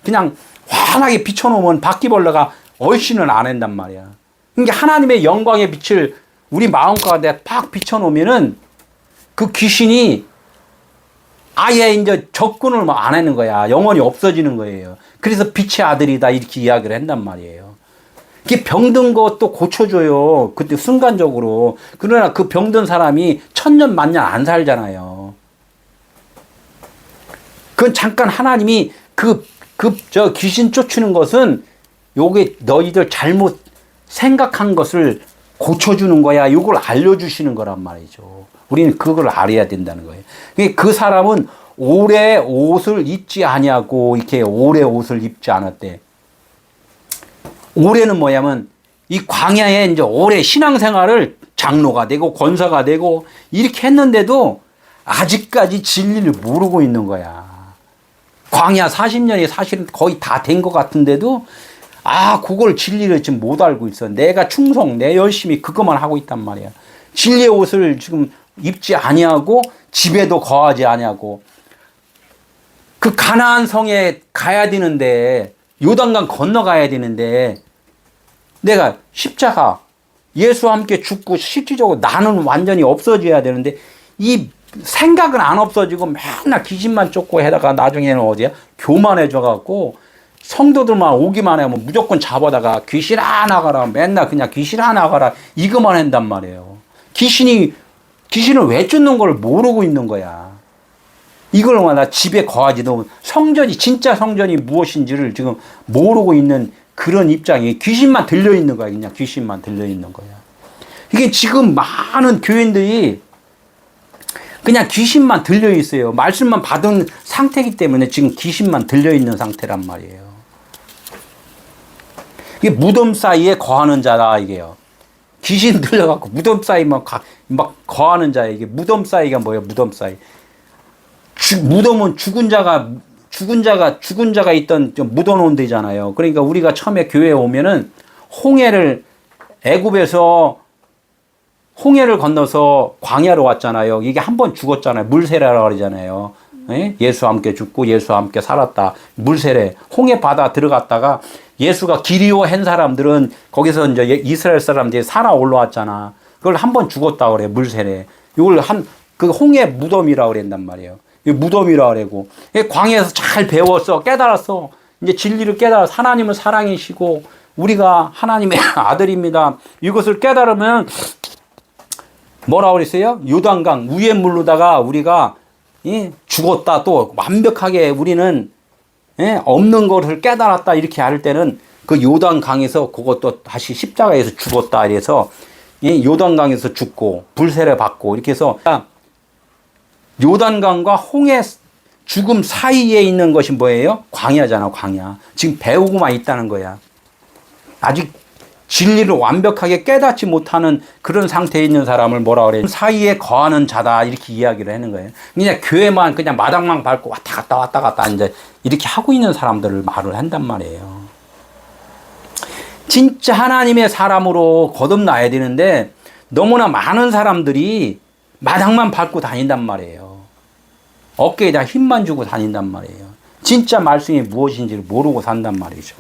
그냥 환하게 비춰놓으면 바퀴벌레가 얼씬을 안 한단 말이야. 그러니까 하나님의 영광의 빛을 우리 마음 가운데 팍 비춰놓으면은 그 귀신이 아예 이제 접근을 안 하는 거야. 영원히 없어지는 거예요. 그래서 빛의 아들이다 이렇게 이야기를 한단 말이에요. 이게 병든 것도 고쳐줘요. 그때 순간적으로. 그러나 그 병든 사람이 천년 만년 안 살잖아요. 그건 잠깐 하나님이 저 귀신 쫓는 것은 요게 너희들 잘못 생각한 것을 고쳐주는 거야. 이걸 알려주시는 거란 말이죠. 우리는 그걸 알아야 된다는 거예요. 그 사람은 오래 옷을 입지 아니하고 이렇게 오래 옷을 입지 않았대. 올해는 뭐냐면 이 광야에 이제 오래 신앙생활을 장로가 되고 권사가 되고 이렇게 했는데도 아직까지 진리를 모르고 있는 거야. 광야 40년이 사실은 거의 다 된 것 같은데도 그걸 진리를 지금 못 알고 있어. 내가 충성, 내 열심히 그것만 하고 있단 말이야. 진리의 옷을 지금 입지 아니하고 집에도 거하지 아니하고 그 가나안 성에 가야 되는데 요단강 건너가야 되는데 내가 십자가 예수와 함께 죽고 실질적으로 나는 완전히 없어져야 되는데 이 생각은 안 없어지고 맨날 귀신만 쫓고 해다가 나중에는 어디야? 교만해져 갖고 성도들만 오기만 하면 무조건 잡아다가 귀신아 나가라 맨날 그냥 귀신아 나가라 이거만 한단 말이에요. 귀신을 왜 쫓는 걸 모르고 있는 거야. 이걸 나 집에 거하지도 성전이 진짜 성전이 무엇인지를 지금 모르고 있는 그런 입장이 귀신만 들려 있는 거야. 그냥 귀신만 들려 있는 거야. 이게 지금 많은 교인들이 그냥 귀신만 들려 있어요. 말씀만 받은 상태이기 때문에 지금 귀신만 들려 있는 상태란 말이에요. 이게 무덤 사이에 거하는 자다 이게요. 귀신 들려갖고 무덤 사이만 막 거하는 자야. 이게 무덤 사이가 뭐예요? 무덤 사이. 무덤은 죽은 자가 있던 좀 묻어놓은 데잖아요. 그러니까 우리가 처음에 교회에 오면은 애굽에서 홍해를 건너서 광야로 왔잖아요. 이게 한 번 죽었잖아요. 물세례라고 그러잖아요. 예수와 함께 죽고 예수와 함께 살았다. 물세례. 홍해 바다 들어갔다가 예수가 기리오한 사람들은 거기서 이제 이스라엘 사람들이 살아 올라왔잖아. 그걸 한 번 죽었다 그래. 물세례. 이걸 그 홍해 무덤이라고 그랬단 말이에요. 무덤이라 그러고 광야에서 잘 배웠어 깨달았어 이제 진리를 깨달아서 하나님은 사랑이시고 우리가 하나님의 아들입니다. 이것을 깨달으면 뭐라고 그랬어요? 요단강 위에 물로다가 우리가 죽었다 또 완벽하게 우리는 없는 것을 깨달았다 이렇게 할 때는 그 요단강에서 그것도 다시 십자가에서 죽었다 이래서 요단강에서 죽고 불세례 받고 이렇게 해서 요단강과 홍해 죽음 사이에 있는 것이 뭐예요? 광야잖아, 광야. 지금 배우고만 있다는 거야. 아직 진리를 완벽하게 깨닫지 못하는 그런 상태에 있는 사람을 뭐라 그래? 사이에 거하는 자다 이렇게 이야기를 하는 거예요. 그냥 교회만 그냥 마당만 밟고 왔다 갔다 이제 이렇게 하고 있는 사람들을 말을 한단 말이에요. 진짜 하나님의 사람으로 거듭나야 되는데 너무나 많은 사람들이 마당만 밟고 다닌단 말이에요. 어깨에다 힘만 주고 다닌단 말이에요. 진짜 말씀이 무엇인지를 모르고 산단 말이죠.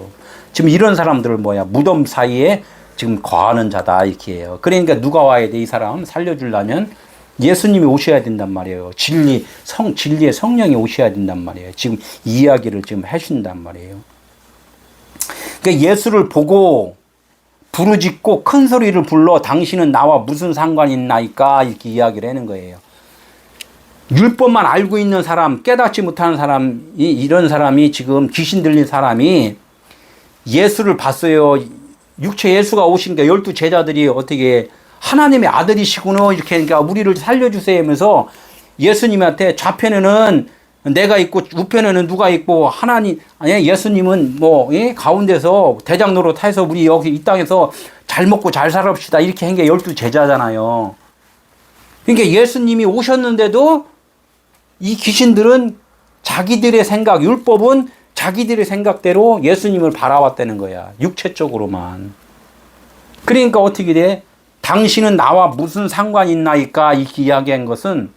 지금 이런 사람들을 무덤 사이에 지금 거하는 자다 이렇게 해요. 그러니까 누가 와야 돼? 이 사람 살려주려면 예수님이 오셔야 된단 말이에요. 진리의 성령이 오셔야 된단 말이에요. 지금 이야기를 지금 해준단 말이에요. 그러니까 예수를 보고 부르짖고 큰 소리를 불러 당신은 나와 무슨 상관이 있나이까 이렇게 이야기를 하는 거예요. 율법만 알고 있는 사람, 깨닫지 못하는 사람이 이런 사람이 지금 귀신 들린 사람이 예수를 봤어요. 육체 예수가 오시니까 12 제자들이 어떻게 하나님의 아들이시구나 이렇게 하니까 우리를 살려주세요 하면서 예수님한테 좌편에는 내가 있고 우편에는 누가 있고 예수님은 가운데서 대장로로 타서 우리 여기 이 땅에서 잘 먹고 잘 살합시다 이렇게 한 게 12 제자잖아요. 그러니까 예수님이 오셨는데도 이 귀신들은 자기들의 생각, 율법은 자기들의 생각대로 예수님을 바라왔다는 거야. 육체적으로만. 그러니까 어떻게 돼? 당신은 나와 무슨 상관이 있나이까 이렇게 이야기한 것은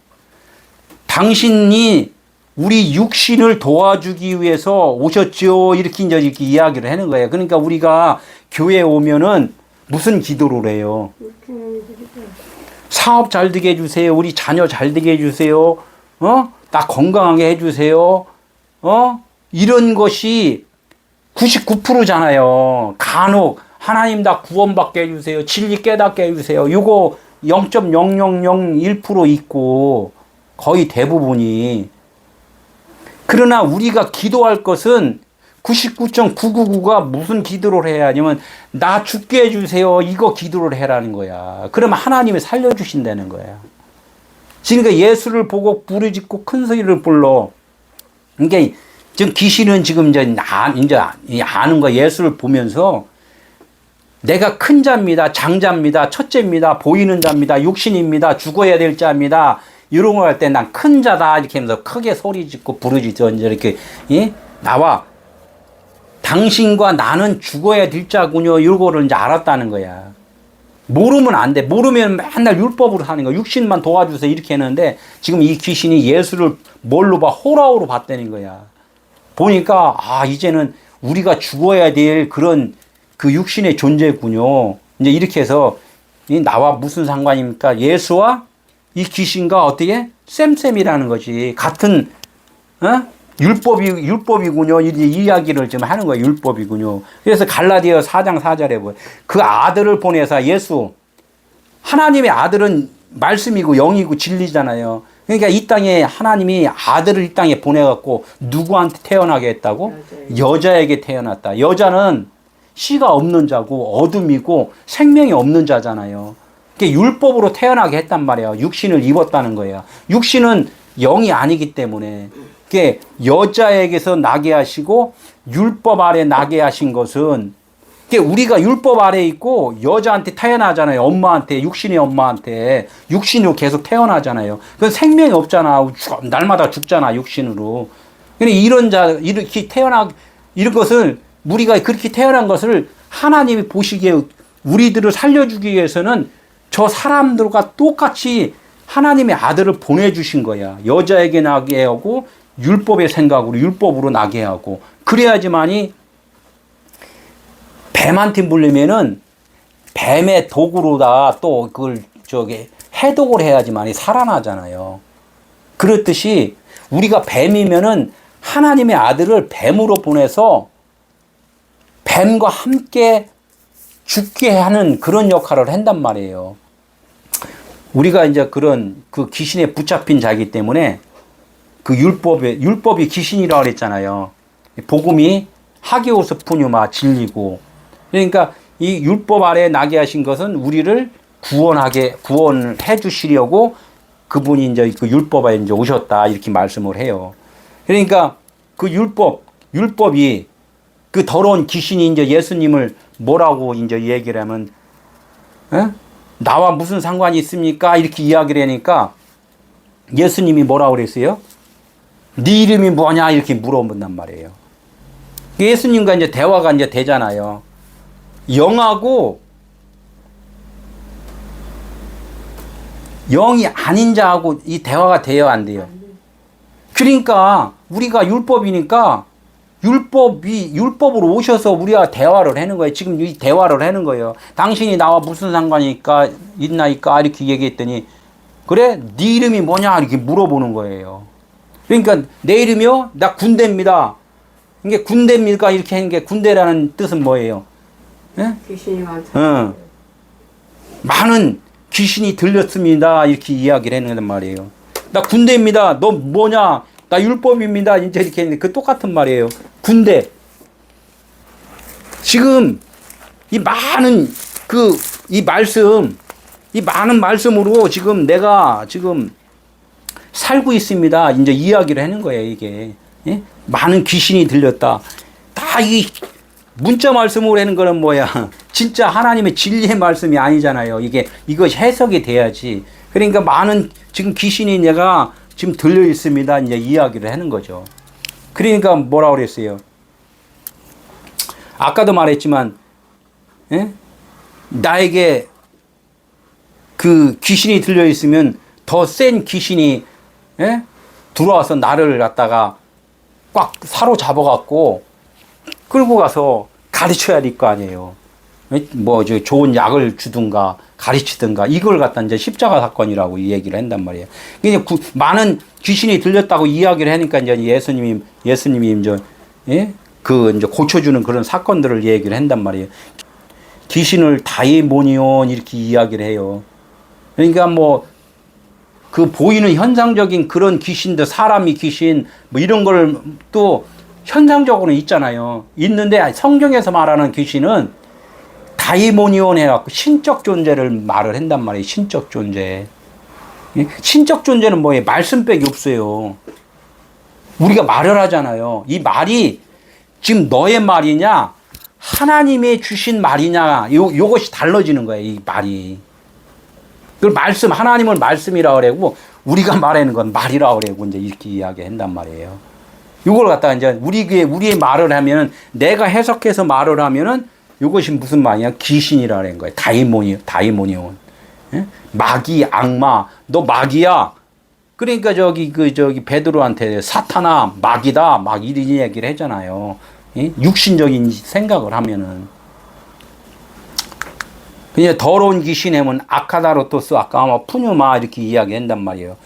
당신이 우리 육신을 도와주기 위해서 오셨죠. 이렇게 이야기를 하는 거예요. 그러니까 우리가 교회에 오면은 무슨 기도를 해요? 사업 잘 되게 해주세요. 우리 자녀 잘 되게 해주세요. 나 건강하게 해주세요. 이런 것이 99%잖아요. 간혹 하나님 다 구원받게 해주세요. 진리 깨닫게 해주세요. 이거 0.0001% 있고 거의 대부분이. 그러나 우리가 기도할 것은 99.999가 무슨 기도를 해야 하냐면 나 죽게 해주세요. 이거 기도를 해라는 거야. 그러면 하나님이 살려주신다는 거야. 그러니까 예수를 보고 부르짖고 큰 소리를 불러. 그러니까 지금 귀신은 지금 이제 아는 거야. 예수를 보면서 내가 큰 자입니다. 장자입니다. 첫째입니다. 보이는 자입니다. 육신입니다. 죽어야 될 자입니다. 이런 거 할 때 난 큰 자다. 이렇게 하면서 크게 소리 짓고 부르짖어. 이제 이렇게, 나와. 당신과 나는 죽어야 될 자군요. 이거를 이제 알았다는 거야. 모르면 안 돼. 모르면 맨날 율법으로 사는 거야. 육신만 도와주세요. 이렇게 했는데 지금 이 귀신이 예수를 뭘로 봐? 호라우로 봤다는 거야. 보니까, 이제는 우리가 죽어야 될 그런 그 육신의 존재군요. 이제 이렇게 해서 나와 무슨 상관입니까? 예수와 이 귀신과 어떻게? 쌤쌤이라는 거지. 같은, 율법이군요. 이 이야기를 지금 하는 거예요. 율법이군요. 그래서 갈라디아 4장 4절에 보여. 그 아들을 보내사 예수. 하나님의 아들은 말씀이고 영이고 진리잖아요. 그러니까 이 땅에 하나님이 아들을 이 땅에 보내갖고 누구한테 태어나게 했다고? 여자에게 태어났다. 여자는 씨가 없는 자고 어둠이고 생명이 없는 자잖아요. 그러니까 율법으로 태어나게 했단 말이에요. 육신을 입었다는 거예요. 육신은 영이 아니기 때문에. 그러니까 여자에게서 나게 하시고 율법 아래 나게 하신 것은 그러니까 우리가 율법 아래 있고 여자한테 태어나잖아요. 엄마한테, 육신의 엄마한테. 육신으로 계속 태어나잖아요. 그건 생명이 없잖아. 날마다 죽잖아, 육신으로. 그러니까 이렇게 이런 것을, 우리가 그렇게 태어난 것을 하나님이 보시기에 우리들을 살려주기 위해서는 저 사람들과 똑같이 하나님의 아들을 보내주신 거야. 여자에게 나게 하고, 율법의 생각으로, 율법으로 나게 하고. 그래야지만이 뱀한테 물리면은 뱀의 도구로다 또 그걸 해독을 해야지만이 살아나잖아요. 그렇듯이 우리가 뱀이면은 하나님의 아들을 뱀으로 보내서 뱀과 함께 죽게 하는 그런 역할을 한단 말이에요. 우리가 이제 그런 그 귀신에 붙잡힌 자이기 때문에 그 율법이 귀신이라고 그랬잖아요. 복음이 하게오스 푸뉴마 진리고. 그러니까 이 율법 아래 나게 하신 것은 우리를 구원해 주시려고 그분이 이제 그 율법에 이제 오셨다. 이렇게 말씀을 해요. 그러니까 그 율법이 그 더러운 귀신이 이제 예수님을 뭐라고 이제 얘기를 하면, 나와 무슨 상관이 있습니까? 이렇게 이야기를 하니까 예수님이 뭐라고 그랬어요? 네 이름이 뭐냐? 이렇게 물어본단 말이에요. 예수님과 이제 대화가 이제 되잖아요. 영하고 영이 아닌 자하고 이 대화가 돼요, 안 돼요? 그러니까 우리가 율법이니까 율법으로 오셔서 우리가 대화를 하는 거예요. 지금 이 대화를 하는 거예요. 당신이 나와 무슨 상관이 있나이까? 이렇게 얘기했더니, 그래? 네 이름이 뭐냐? 이렇게 물어보는 거예요. 그러니까 내 이름이요? 나 군대입니다. 이게 군대입니까? 이렇게 하는 게 군대라는 뜻은 뭐예요? 예? 귀신이 많다. 많은 귀신이 들렸습니다. 이렇게 이야기를 했는 말이에요. 나 군대입니다. 너 뭐냐? 나 율법입니다. 이제 이렇게 했는데 그 똑같은 말이에요. 군대. 지금 이 많은 이 많은 말씀으로 지금 내가 지금 살고 있습니다. 이제 이야기를 하는 거예요, 이게. 예? 많은 귀신이 들렸다. 다 이 문자 말씀으로 하는 거는 뭐야? 진짜 하나님의 진리의 말씀이 아니잖아요. 이거 해석이 돼야지. 그러니까 많은 지금 귀신이 내가 지금 들려 있습니다. 이제 이야기를 하는 거죠. 그러니까 뭐라고 그랬어요? 아까도 말했지만, 나에게 그 귀신이 들려 있으면 더 센 귀신이 들어와서 나를 갖다가 꽉 사로잡아갖고 끌고 가서 가르쳐야 될 거 아니에요. 좋은 약을 주든가 가르치든가 이걸 갖다 이제 십자가 사건이라고 이 얘기를 한단 말이에요. 그냥 많은 귀신이 들렸다고 이야기를 하니까 이제 예수님이 이제 고쳐주는 그런 사건들을 얘기를 한단 말이에요. 귀신을 다이모니온 이렇게 이야기를 해요. 그러니까 뭐 그 보이는 현상적인 그런 귀신들, 사람이 귀신 뭐 이런 걸 또 현상적으로는 있잖아요. 있는데 성경에서 말하는 귀신은 다이모니온 해갖고 신적 존재를 말을 한단 말이에요. 신적 존재. 신적 존재는 뭐예요? 말씀밖에 없어요. 우리가 말을 하잖아요. 이 말이 지금 너의 말이냐 하나님의 주신 말이냐 요것이 달라지는 거예요. 이 말이. 그걸 말씀, 하나님을 말씀이라 그러고 우리가 말하는 건 말이라 그러고 이제 이렇게 이야기한단 말이에요. 이걸 갖다가 이제 우리의 말을 하면은 내가 해석해서 말을 하면은 이것이 무슨 말이냐? 귀신이라는 거예요. 다이모니온. 예? 마귀, 악마. 너 마귀야. 그러니까 저기 베드로한테 사탄아, 마귀다. 막 이런 얘기를 하잖아요. 예? 육신적인 생각을 하면은. 그냥 더러운 귀신 하면 아카다로토스, 아까 뭐 푸뉴마 이렇게 이야기한단 말이에요.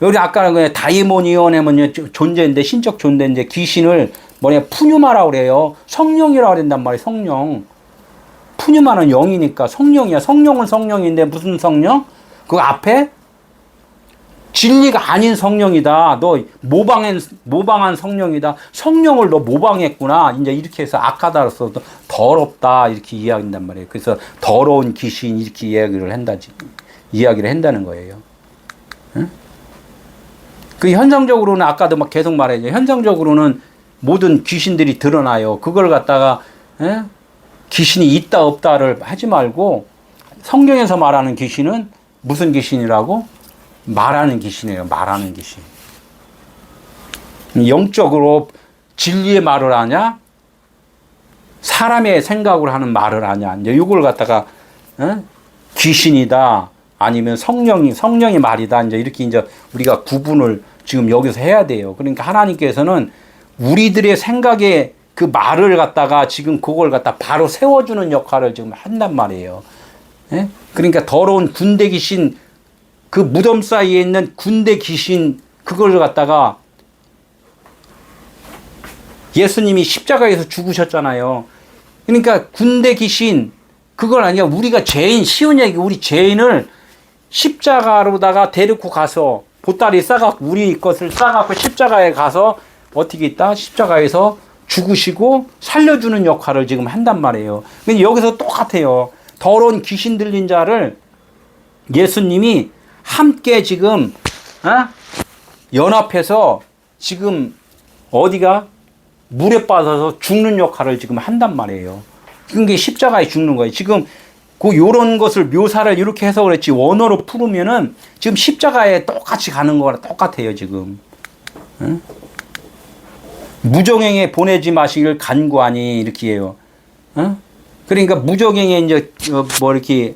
여기 아까 그냥 다이모니온 하면 존재인데, 신적 존재인데 귀신을 뭐냐 푸뉴마라고 그래요. 성령이라고 그런단 말이에요. 성령. 푸뉴마는 영이니까 성령이야. 성령은 성령인데 무슨 성령? 그 앞에 진리가 아닌 성령이다. 너 모방한 성령이다. 성령을 너 모방했구나. 이제 이렇게 해서 아카다로서 더럽다 이렇게 이야기한단 말이에요. 그래서 더러운 귀신 이렇게 이야기를 한다는 거예요. 응? 그 현상적으로는 아까도 막 계속 말했죠. 현상적으로는 모든 귀신들이 드러나요. 그걸 갖다가 귀신이 있다 없다를 하지 말고 성경에서 말하는 귀신은 무슨 귀신이라고? 말하는 귀신이에요. 말하는 귀신. 영적으로 진리의 말을 하냐? 사람의 생각을 하는 말을 하냐? 이제 이걸 갖다가 귀신이다. 아니면 성령의 말이다. 이제 이렇게 이제 우리가 구분을 지금 여기서 해야 돼요. 그러니까 하나님께서는 우리들의 생각에 그 말을 갖다가 지금 그걸 갖다 바로 세워주는 역할을 지금 한단 말이에요. 예? 그러니까 더러운 군대 귀신, 그 무덤 사이에 있는 군대 귀신, 그걸 갖다가 예수님이 십자가에서 죽으셨잖아요. 그러니까 군대 귀신, 그걸 아니라 우리가 죄인, 쉬운 얘기, 우리 죄인을 십자가로다가 데리고 가서 보따리 싸갖고 우리 것을 싸갖고 십자가에 가서 어떻게 있다? 십자가에서 죽으시고 살려주는 역할을 지금 한단 말이에요. 근데 여기서 똑같아요. 더러운 귀신 들린 자를 예수님이 함께 지금 연합해서 지금 어디가 물에 빠져서 죽는 역할을 지금 한단 말이에요. 그게 십자가에 죽는 거예요. 지금 요런 것을 묘사를 이렇게 해서 그랬지 원어로 풀으면은 지금 십자가에 똑같이 가는 거랑 똑같아요, 지금. 응? 무정행에 보내지 마시길 간구하니 이렇게 해요. 응? 그러니까 무정행에 이제 뭐 이렇게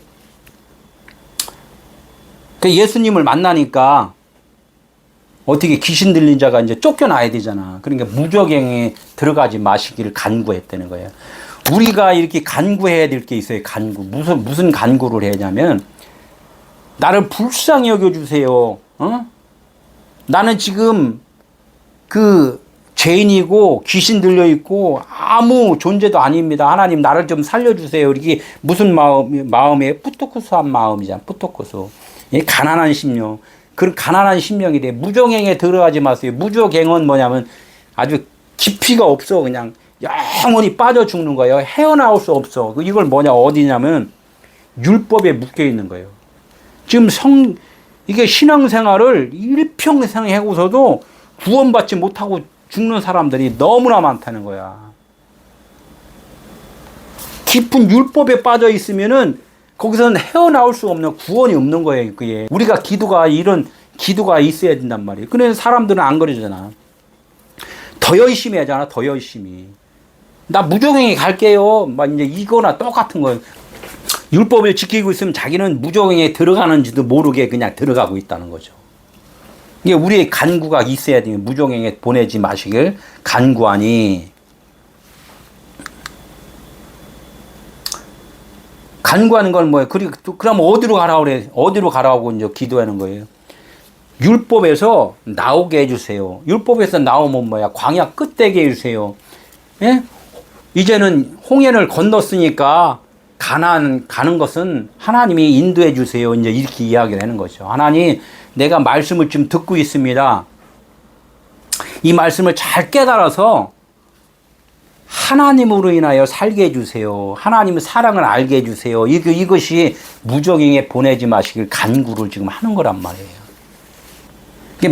예수님을 만나니까 어떻게 귀신 들린 자가 이제 쫓겨나야 되잖아. 그러니까 무정행에 들어가지 마시기를 간구했다는 거예요. 우리가 이렇게 간구해야 될 게 있어요. 간구. 무슨 간구를 해야냐면, 나를 불쌍히 여겨주세요. 어? 나는 지금 죄인이고 귀신 들려있고 아무 존재도 아닙니다. 하나님 나를 좀 살려주세요. 이게 무슨 마음이에요? 푸토코스한 마음이잖아. 푸토코스. 가난한 심령. 그런 가난한 심령이 돼. 무정행에 들어가지 마세요. 무정행은 뭐냐면 아주 깊이가 없어. 그냥 영원히 빠져 죽는 거예요. 헤어나올 수 없어. 이걸 뭐냐, 어디냐면 율법에 묶여 있는 거예요. 지금 이게 신앙생활을 일평생 하고서도 구원받지 못하고 죽는 사람들이 너무나 많다는 거야. 깊은 율법에 빠져 있으면은 거기서는 헤어나올 수 없는 구원이 없는 거예요. 그게 우리가 이런 기도가 있어야 된단 말이에요. 그래서 사람들은 안 그러잖아. 더 열심히 하잖아. 더 열심히. 나 무정행에 갈게요. 막 이제 이거나 똑같은 거예요. 율법을 지키고 있으면 자기는 무정행에 들어가는지도 모르게 그냥 들어가고 있다는 거죠. 이게 우리의 간구가 있어야 돼요. 무정행에 보내지 마시길 간구하니. 간구하는 건 뭐예요? 그럼 어디로 가라고 그래? 어디로 가라고 이제 기도하는 거예요? 율법에서 나오게 해주세요. 율법에서 나오면 뭐야? 광야 끝되게 해주세요. 예? 이제는 홍해를 건넜으니까 가는 것은 하나님이 인도해 주세요. 이제 이렇게 이야기를 하는 거죠. 하나님, 내가 말씀을 좀 듣고 있습니다. 이 말씀을 잘 깨달아서 하나님으로 인하여 살게 해주세요. 하나님의 사랑을 알게 해주세요. 이것이 무적행에 보내지 마시길 간구를 지금 하는 거란 말이에요.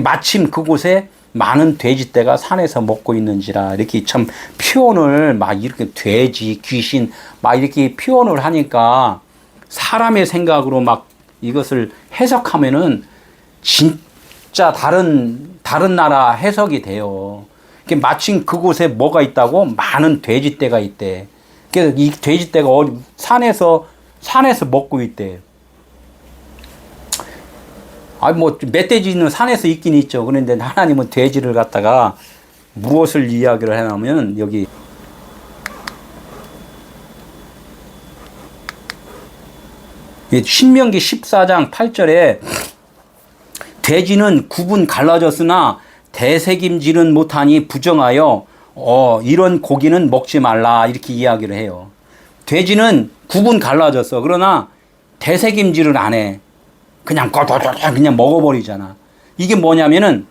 마침 그곳에 많은 돼지떼가 산에서 먹고 있는지라 이렇게 참 표현을 막 이렇게 돼지, 귀신 막 이렇게 표현을 하니까 사람의 생각으로 막 이것을 해석하면은 진짜 다른 나라 해석이 돼요. 마침 그곳에 뭐가 있다고? 많은 돼지떼가 있대. 그래서 이 돼지떼가 산에서 먹고 있대. 멧돼지는 산에서 있긴 있죠. 그런데 하나님은 돼지를 갖다가 무엇을 이야기를 하냐면, 여기 신명기 14장 8절에 돼지는 구분 갈라졌으나 대새김질은 못하니 부정하여 이런 고기는 먹지 말라 이렇게 이야기를 해요. 돼지는 구분 갈라졌어. 그러나 대새김질을 안 해. 그냥 그냥 먹어버리잖아. 이게 뭐냐면은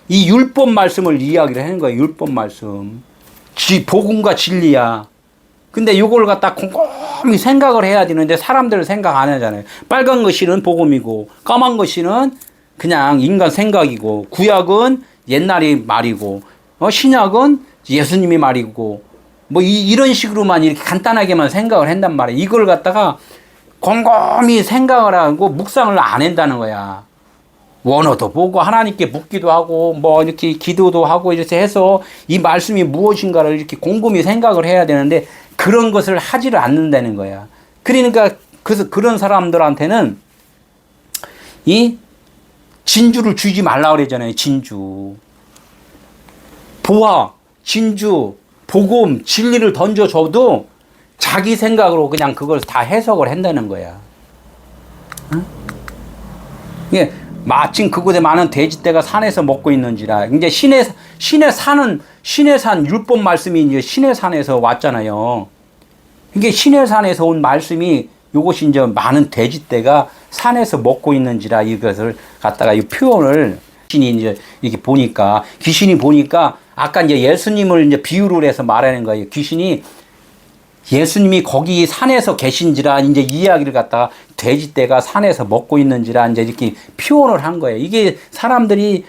이 율법 말씀을 이야기를 하는 거예요. 율법 말씀. 복음과 진리야. 근데 이걸 갖다 곰곰이 생각을 해야 되는데 사람들 생각 안 하잖아요. 빨간 것이는 복음이고 까만 것이는 그냥 인간 생각이고, 구약은 옛날의 말이고, 신약은 예수님의 말이고, 이런 식으로만 이렇게 간단하게만 생각을 한단 말이에요. 이걸 갖다가 곰곰이 생각을 하고 묵상을 안 한다는 거야. 원어도 보고 하나님께 묻기도 하고 이렇게 기도도 하고 이렇게 해서 이 말씀이 무엇인가를 이렇게 곰곰이 생각을 해야 되는데 그런 것을 하지를 않는다는 거야. 그러니까 그런 사람들한테는 이 진주를 주지 말라 그러잖아요. 진주. 보화, 진주, 복음, 진리를 던져줘도 자기 생각으로 그냥 그걸 다 해석을 한다는 거야. 응? 예, 마침 그곳에 많은 돼지떼가 산에서 먹고 있는지라. 이제 신의 산 율법 말씀이 이제 신의 산에서 왔잖아요. 이게 신의 산에서 온 말씀이 요것이 이제 많은 돼지떼가 산에서 먹고 있는지라 이것을 갖다가 이 표현을 귀신이 보니까 아까 이제 예수님을 이제 비유를 해서 말하는 거예요. 예수님이 거기 산에서 계신지라 이제 이야기를 갖다가 돼지떼가 산에서 먹고 있는지라 이제 이렇게 표현을 한 거예요. 이게 사람들이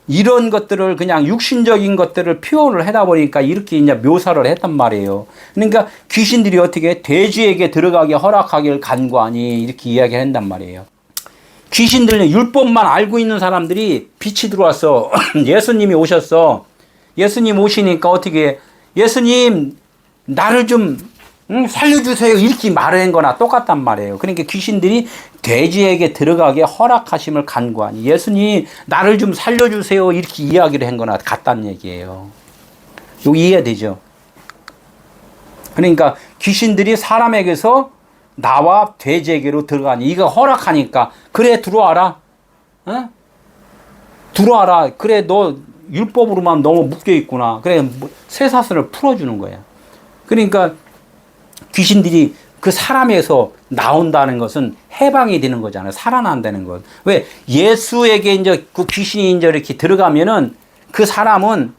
이런 것들을 그냥 육신적인 것들을 표현을 하다 보니까 이렇게 이제 묘사를 했단 말이에요. 그러니까 귀신들이 어떻게 돼지에게 들어가게 허락하기를 간구하니 이렇게 이야기를 한단 말이에요. 귀신들은 율법만 알고 있는 사람들이 빛이 들어왔어. 예수님이 오셨어. 예수님 오시니까 어떻게 예수님 나를 좀 살려주세요 이렇게 말하는 거나 똑같단 말이에요. 그러니까 귀신들이 돼지에게 들어가게 허락하심을 간구하니 예수님 나를 좀 살려주세요 이렇게 이야기를 한 거나 같다는 얘기예요. 이거 이해되죠? 그러니까 귀신들이 사람에게서 나와 돼지에게로 들어가니 이거 허락하니까 그래 들어와라. 어? 들어와라. 그래 너 율법으로만 너무 묶여 있구나. 그래 쇠사슬을 풀어주는 거야. 그러니까 귀신들이 그 사람에서 나온다는 것은 해방이 되는 거잖아요. 살아난다는 것. 왜? 예수에게 이제 그 귀신이 이제 이렇게 들어가면은 그 사람은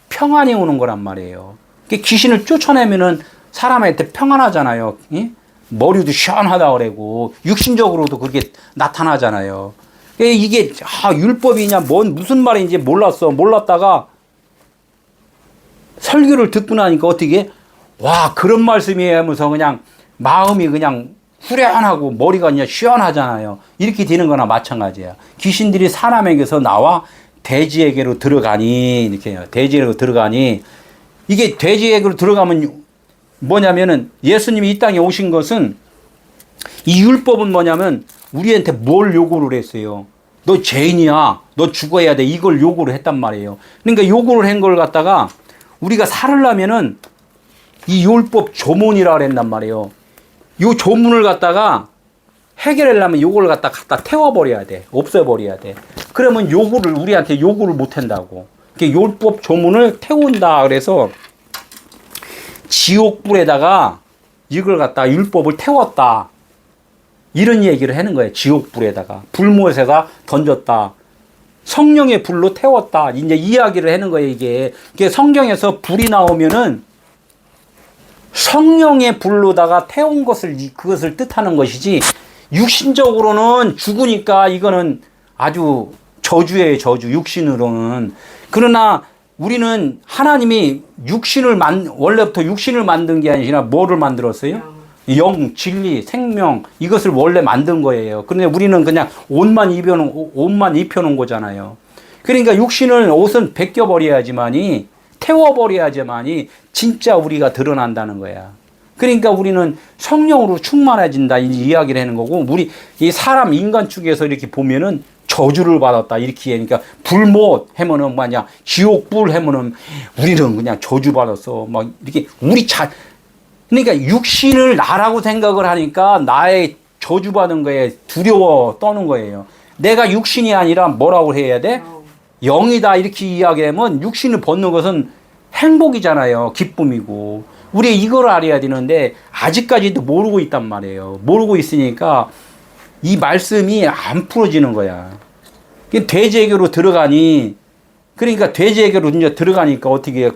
평안이 오는 거란 말이에요. 귀신을 쫓아내면은 사람한테 평안하잖아요. 예? 머리도 시원하다 그러고 육신적으로도 그렇게 나타나잖아요. 이게 율법이냐 무슨 말인지 몰랐다가 설교를 듣고 나니까 어떻게 와 그런 말씀이에요 하면서 그냥 마음이 그냥 후련하고 머리가 그냥 시원하잖아요. 이렇게 되는 거나 마찬가지야. 귀신들이 사람에게서 나와 돼지에게로 들어가니 이렇게 돼지에게로 들어가니 이게 돼지에게로 들어가면 뭐냐면은 예수님이 이 땅에 오신 것은 이 율법은 뭐냐면 우리한테 뭘 요구를 했어요. 너 죄인이야. 너 죽어야 돼. 이걸 요구를 했단 말이에요. 그러니까 요구를 한 걸 갖다가 우리가 살으려면은 이 율법 조문이라 그랬단 말이에요. 요 조문을 갖다가 해결하려면 요걸 갖다 태워버려야 돼. 없애버려야 돼. 그러면 우리한테 요구를 못 한다고. 율법 조문을 태운다. 그래서 지옥불에다가 이걸 갖다 율법을 태웠다. 이런 얘기를 하는 거예요. 지옥불에다가. 불못에다 던졌다. 성령의 불로 태웠다. 이제 이야기를 하는 거예요, 이게. 이게 성경에서 불이 나오면은 성령의 불로다가 태운 것을, 그것을 뜻하는 것이지, 육신적으로는 죽으니까 이거는 아주 저주예요, 저주. 육신으로는. 그러나 우리는 하나님이 원래부터 육신을 만든 게 아니라 뭐를 만들었어요? 영, 진리, 생명, 이것을 원래 만든 거예요. 그런데 우리는 그냥 옷만 입혀놓은 거잖아요. 그러니까 육신을, 옷은 벗겨버려야지만이, 태워버려야지만이 진짜 우리가 드러난다는 거야. 그러니까 우리는 성령으로 충만해진다, 이 이야기를 하는 거고, 우리, 이 사람, 인간 쪽에서 이렇게 보면은 저주를 받았다, 이렇게. 그러니까 불못 하면은 뭐냐, 지옥불 하면은 우리는 그냥 저주받았어. 막 이렇게 그러니까 육신을 나라고 생각을 하니까 나의 저주받은 거에 두려워 떠는 거예요. 내가 육신이 아니라 뭐라고 해야 돼? 영이다, 이렇게 이야기하면 육신을 벗는 것은 행복이잖아요. 기쁨이고. 우리 이걸 알아야 되는데 아직까지도 모르고 있단 말이에요. 모르고 있으니까 이 말씀이 안 풀어지는 거야. 돼지에게로 들어가니, 그러니까 돼지에게로 이제 들어가니까 어떻게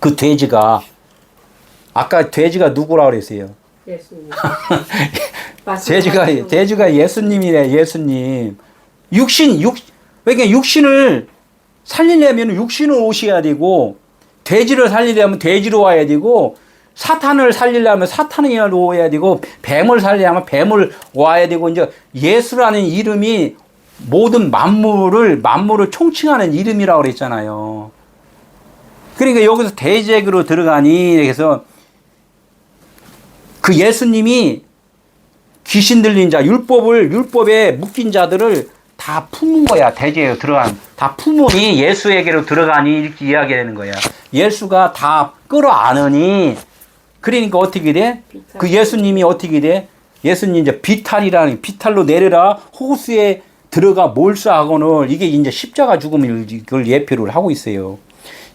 그 돼지가, 아까 돼지가 누구라고 그랬어요? 예수님. 돼지가 예수님이래, 예수님. 그러니까 육신을 살리려면 육신으로 오셔야 되고, 돼지를 살리려면 돼지로 와야 되고, 사탄을 살리려면 사탄으로 와야 되고, 뱀을 살리려면 뱀을 와야 되고, 이제 예수라는 이름이 모든 만물을 총칭하는 이름이라고 그랬잖아요. 그러니까 여기서 돼지에게로 들어가니, 그래서 그 예수님이 귀신 들린 자, 율법에 묶인 자들을 다 품은 거야. 돼지에게 다 품으니 예수에게로 들어가니, 이렇게 이야기하는 거야. 예수가 다 끌어안으니, 그러니까 어떻게 돼? 그 예수님이 어떻게 돼? 예수님 이제 비탈로 내려라, 호수에 들어가 몰수하거늘, 이게 이제 십자가 죽음을 그걸 예표를 하고 있어요.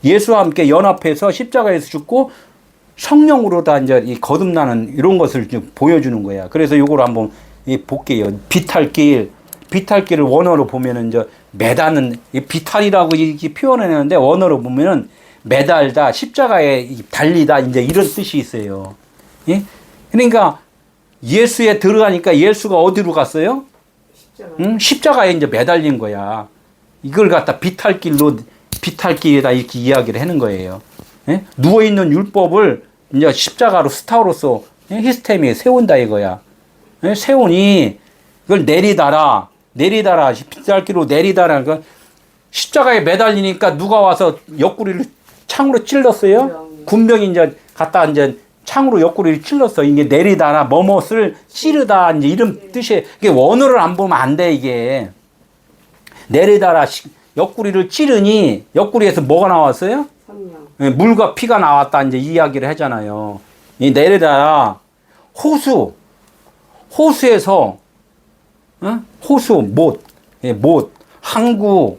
예수와 함께 연합해서 십자가에서 죽고 성령으로 다 이제 이 거듭나는 이런 것을 좀 보여주는 거야. 그래서 요걸 한번 볼게요. 비탈길을 원어로 보면은 이제 매다는, 비탈이라고 이렇게 표현해내는데 원어로 보면은 매달다, 십자가에 달리다, 이제 이런 뜻이 있어요. 예? 그러니까 예수에 들어가니까 예수가 어디로 갔어요? 십자가에 이제 매달린 거야. 이걸 갖다 비탈길에다 이렇게 이야기를 하는 거예요. 예? 누워있는 율법을 이제 십자가로 스타로서 히스템에 세운다 이거야. 예? 세우니 그걸 내리다라, 비탈길로 내리다라. 그러니까 십자가에 매달리니까 누가 와서 옆구리를 창으로 찔렀어요? 군병이 이제 갖다 이제 창으로 옆구리를 찔렀어. 이게 내리다라, 뭐뭇을 찌르다, 이제 이런 뜻이에요. 이게 원어를 안 보면 안 돼, 이게. 내리다라, 옆구리를 찌르니, 옆구리에서 뭐가 나왔어요? 성령. 예, 물과 피가 나왔다, 이제 이야기를 하잖아요. 이 내리다라, 호수에서, 호수, 못, 항구,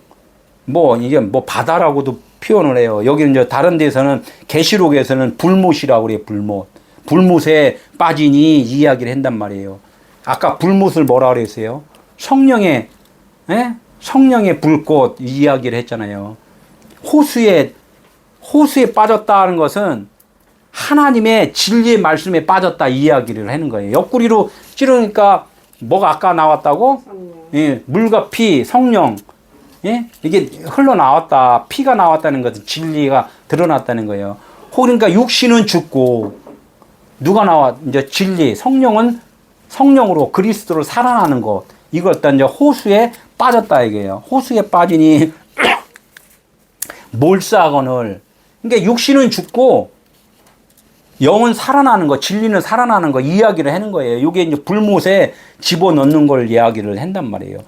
이게 바다라고도 표현을 해요. 여기는 이제 다른 데서는, 계시록에서는 불못이라고 그래요, 불못. 불못에 빠지니 이야기를 한단 말이에요. 아까 불못을 뭐라 그랬어요? 성령의 불꽃 이야기를 했잖아요. 호수에 빠졌다는 것은 하나님의 진리의 말씀에 빠졌다 이야기를 하는 거예요. 옆구리로 찌르니까 뭐가 아까 나왔다고? 성령. 예, 물과 피, 성령. 예? 이게 흘러나왔다, 피가 나왔다는 것은 진리가 드러났다는 거예요. 그러니까 육신은 죽고, 누가 나와? 이제 진리, 성령으로 그리스도로 살아나는 것. 이걸 일단 이제 호수에 빠졌다 이게요. 호수에 빠지니, 몰수하거늘. 그러니까 육신은 죽고, 영은 살아나는 거, 진리는 살아나는 거, 이야기를 하는 거예요. 이게 이제 불못에 집어넣는 걸 이야기를 한단 말이에요.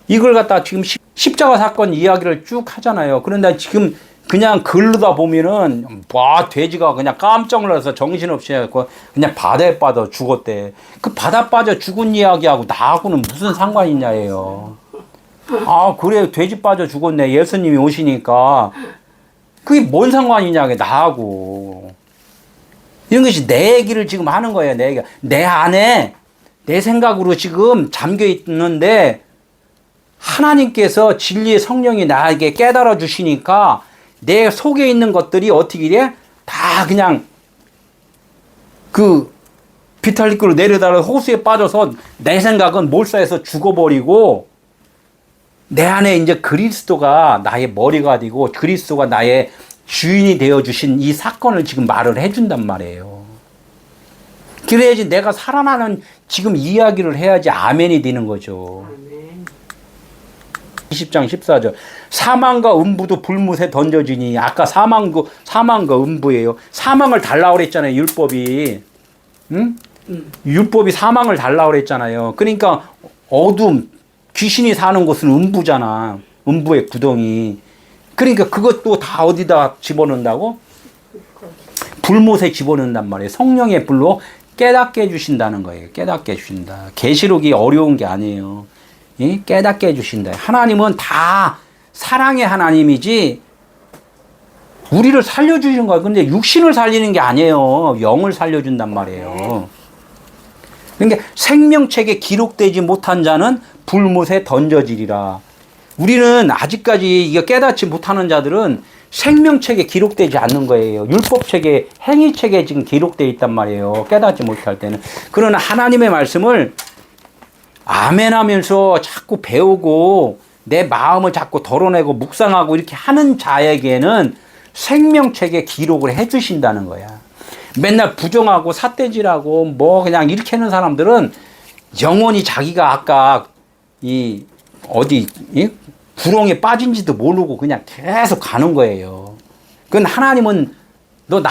이걸 갖다 지금 십자가 사건 이야기를 쭉 하잖아요. 그런데 지금 그냥 글르다 보면은, 돼지가 그냥 깜짝 놀라서 정신없이 해갖고 그냥 바다에 빠져 죽었대. 그 바다 빠져 죽은 이야기하고 나하고는 무슨 상관이 있냐예요. 그래, 돼지 빠져 죽었네. 예수님이 오시니까. 그게 뭔 상관이냐, 나하고. 이런 것이 내 얘기를 지금 하는 거예요. 내 얘기. 내 안에 내 생각으로 지금 잠겨 있는데 하나님께서 진리의 성령이 나에게 깨달아 주시니까 내 속에 있는 것들이 어떻게 돼? 다 그냥 그 비탈리크로 내려다가 호수에 빠져서 내 생각은 몰사해서 죽어버리고 내 안에 이제 그리스도가 나의 머리가 되고 그리스도가 나의 주인이 되어 주신 이 사건을 지금 말을 해준단 말이에요. 그래야지 내가 살아나는 지금 이야기를 해야지 아멘이 되는 거죠. 아멘. 20장 14절. 사망과 음부도 불못에 던져지니, 아까 사망과 음부예요. 사망을 달라고 그랬잖아요, 율법이. 응? 율법이 사망을 달라고 그랬잖아요. 그러니까 어둠, 귀신이 사는 곳은 음부잖아. 음부의 구덩이. 그러니까 그것도 다 어디다 집어넣는다고? 불못에 집어넣는단 말이에요. 성령의 불로 깨닫게 해주신다는 거예요. 깨닫게 해주신다. 계시록이 어려운 게 아니에요. 예? 깨닫게 해주신다. 하나님은 다 사랑의 하나님이지 우리를 살려주시는 거야. 근데 육신을 살리는 게 아니에요. 영을 살려준단 말이에요. 그러니까 생명책에 기록되지 못한 자는 불못에 던져지리라. 우리는 아직까지 이거 깨닫지 못하는 자들은 생명책에 기록되지 않는 거예요. 율법책에, 행위책에 지금 기록되어 있단 말이에요. 깨닫지 못할 때는. 그러나 하나님의 말씀을 아멘 하면서 자꾸 배우고 내 마음을 자꾸 덜어내고 묵상하고 이렇게 하는 자에게는 생명책에 기록을 해 주신다는 거야. 맨날 부정하고 삿대질하고 뭐 그냥 이렇게 하는 사람들은 영원히 자기가 아까 이 구렁에 빠진지도 모르고 그냥 계속 가는 거예요. 그건 하나님은 너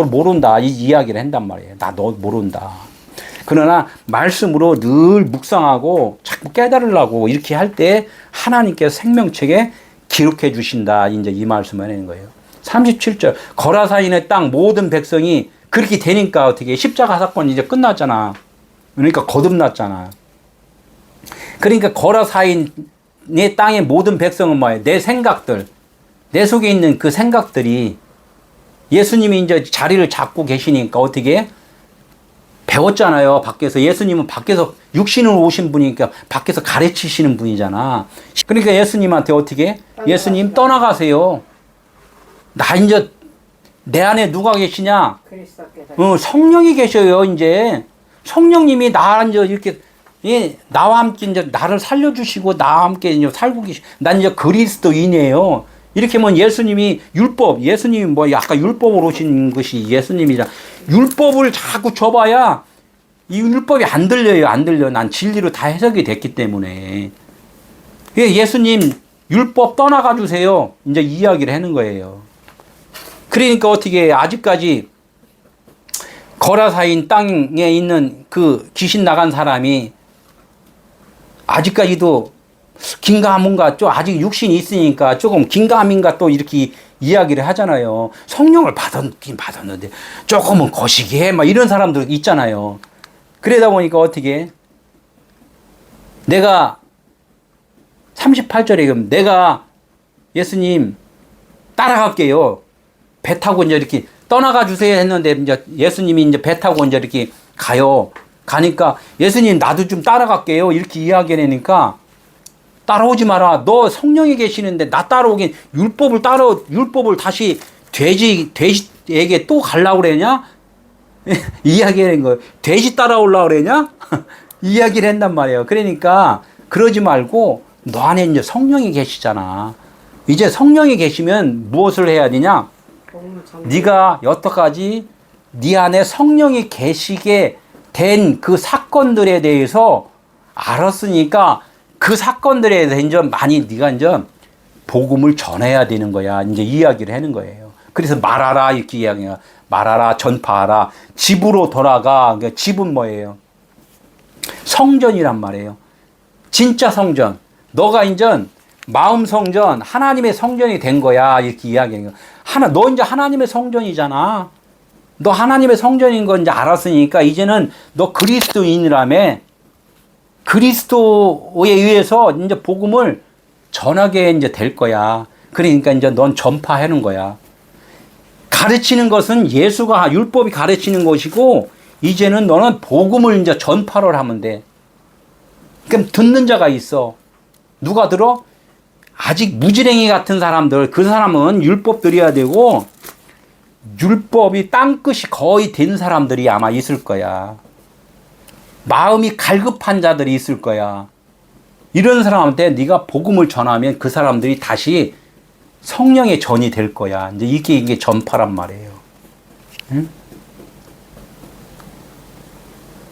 모른다 이 이야기를 한단 말이에요. 나 너 모른다. 그러나 말씀으로 늘 묵상하고 자꾸 깨달으려고 이렇게 할 때 하나님께서 생명책에 기록해 주신다. 이제 이 말씀을 하는 거예요. 37절. 거라사인의 땅 모든 백성이 그렇게 되니까 어떻게 십자가 사건 이제 끝났잖아. 그러니까 거듭났잖아. 그러니까 거라사인의 땅의 모든 백성은 뭐예요? 내 생각들, 내 속에 있는 그 생각들이 예수님이 이제 자리를 잡고 계시니까 어떻게 배웠잖아요. 밖에서. 예수님은 밖에서 육신으로 오신 분이니까 밖에서 가르치시는 분이잖아. 그러니까 예수님한테 어떻게? 예수님 떠나가세요. 나 이제 내 안에 누가 계시냐? 성령이 계셔요. 이제 성령님이 나 이제 이렇게 나와 함께 이제 나를 살려주시고 나와 함께 이제 살고 난 이제 그리스도인이에요. 이렇게 하면 예수님이 예수님이 뭐 아까 율법으로 오신 것이 예수님이잖아. 율법을 자꾸 줘봐야 이 율법이 안 들려요. 안 들려. 난 진리로 다 해석이 됐기 때문에. 예수님 율법 떠나가 주세요. 이제 이야기를 하는 거예요. 그러니까 어떻게 아직까지 거라사인 땅에 있는 그 귀신 나간 사람이 아직까지도 긴가민가 좀 아직 육신이 있으니까 조금 긴가민가 또 이렇게 이야기를 하잖아요. 성령을 받았긴 받았는데 조금은 거시기해 막 이런 사람들 있잖아요. 그러다 보니까 어떻게 내가 38절에 내가 예수님 따라갈게요. 배 타고 이제 이렇게 떠나가 주세요 했는데 이제 예수님이 이제 배 타고 이제 이렇게 가요. 가니까 예수님 나도 좀 따라갈게요. 이렇게 이야기하니까 따라오지 마라. 너 성령이 계시는데 나 따라오긴 율법을 다시 돼지에게 또 가려고 그러냐? 이야기하는 거예요. 돼지 따라오려고 그러냐? 이야기를 한단 말이에요. 그러니까 그러지 말고 너 안에 이제 성령이 계시잖아. 이제 성령이 계시면 무엇을 해야 되냐? 네가 여태까지 네 안에 성령이 계시게 된 그 사건들에 대해서 알았으니까 그 사건들에 대해서 이제 많이 네가 이제 복음을 전해야 되는 거야. 이제 이야기를 하는 거예요. 그래서 말하라 이렇게 이야기해요. 말하라, 전파하라. 집으로 돌아가. 그러니까 집은 뭐예요? 성전이란 말이에요. 진짜 성전. 너가 이제 마음 성전, 하나님의 성전이 된 거야. 이렇게 이야기하는 거야. 너 이제 하나님의 성전이잖아. 너 하나님의 성전인 건 이제 알았으니까 이제는 너 그리스도인이라며 그리스도에 의해서 이제 복음을 전하게 이제 될 거야. 그러니까 이제 넌 전파하는 거야. 가르치는 것은 예수가 율법이 가르치는 것이고 이제는 너는 복음을 이제 전파를 하면 돼. 그럼 듣는 자가 있어. 누가 들어? 아직 무지랭이 같은 사람들, 그 사람은 율법 드려야 되고 율법이 땅끝이 거의 된 사람들이 아마 있을 거야. 마음이 갈급한 자들이 있을 거야. 이런 사람한테 네가 복음을 전하면 그 사람들이 다시 성령의 전이 될 거야. 이제 이게 전파란 말이에요. 응?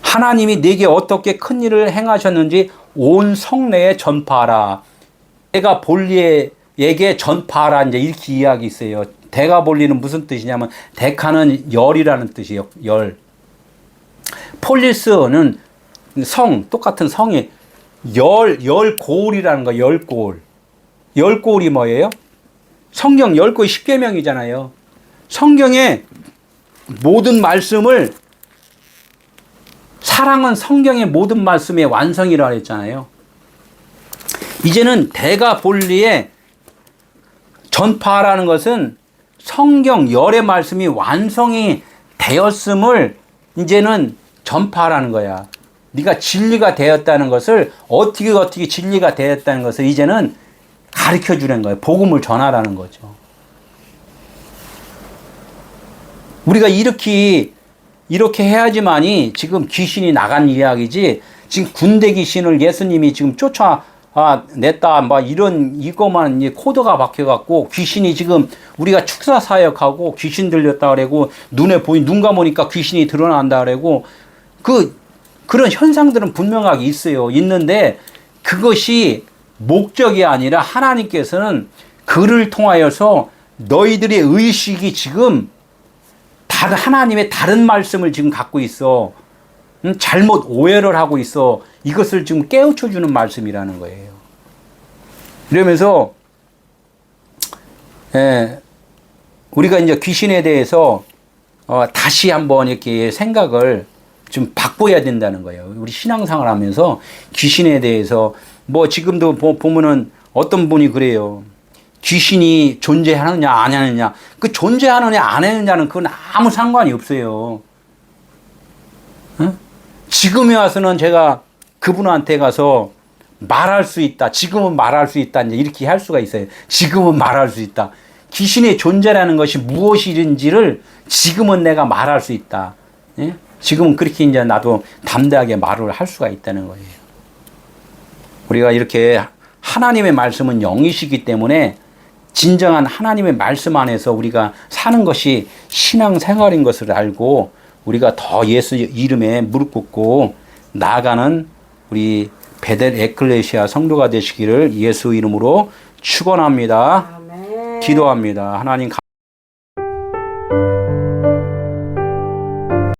하나님이 네게 어떻게 큰 일을 행하셨는지 온 성내에 전파하라. 대가 볼리에게 전파하라. 이제 이렇게 이야기 있어요. 대가 볼리는 무슨 뜻이냐면 데카는 열이라는 뜻이에요. 열. 폴리스는 성, 똑같은 성이 열고울이라는 거예요. 열고울. 열고울이 뭐예요? 성경 10권의 10계명이잖아요. 성경의 모든 말씀을 사랑은 성경의 모든 말씀의 완성이라고 했잖아요. 이제는 대가 볼리에 전파하라는 것은 성경 열의 말씀이 완성이 되었음을 이제는 전파하라는 거야. 네가 진리가 되었다는 것을 어떻게 진리가 되었다는 것을 이제는 가르쳐 주는 거예요. 복음을 전하라는 거죠. 우리가 이렇게 해야지만이 지금 귀신이 나간 이야기지. 지금 군대 귀신을 예수님이 지금 쫓아냈다. 막 이거만 코드가 박혀갖고 귀신이 지금 우리가 축사 사역하고 귀신 들렸다 그러고 눈 감으니까 귀신이 드러난다 그러고 그런 현상들은 분명하게 있어요. 있는데 그것이 목적이 아니라 하나님께서는 그를 통하여서 너희들의 의식이 지금 하나님의 다른 말씀을 지금 갖고 있어. 잘못 오해를 하고 있어. 이것을 지금 깨우쳐 주는 말씀이라는 거예요. 이러면서 우리가 이제 귀신에 대해서 다시 한번 이렇게 생각을 좀 바꿔야 된다는 거예요. 우리 신앙생활 하면서 귀신에 대해서 뭐 지금도 보면은 어떤 분이 그래요. 귀신이 존재하느냐 안 하느냐. 그 존재하느냐 안 하느냐는 그건 아무 상관이 없어요. 응? 지금에 와서는 제가 그분한테 가서 말할 수 있다. 지금은 말할 수 있다. 이제 이렇게 할 수가 있어요. 지금은 말할 수 있다. 귀신의 존재라는 것이 무엇인지를 지금은 내가 말할 수 있다. 예? 지금은 그렇게 이제 나도 담대하게 말을 할 수가 있다는 거예요. 우리가 이렇게 하나님의 말씀은 영이시기 때문에 진정한 하나님의 말씀 안에서 우리가 사는 것이 신앙생활인 것을 알고 우리가 더 예수 이름에 무릎 꿇고 나아가는 우리 베델 에클레시아 성도가 되시기를 예수 이름으로 축원합니다. 아멘. 기도합니다. 하나님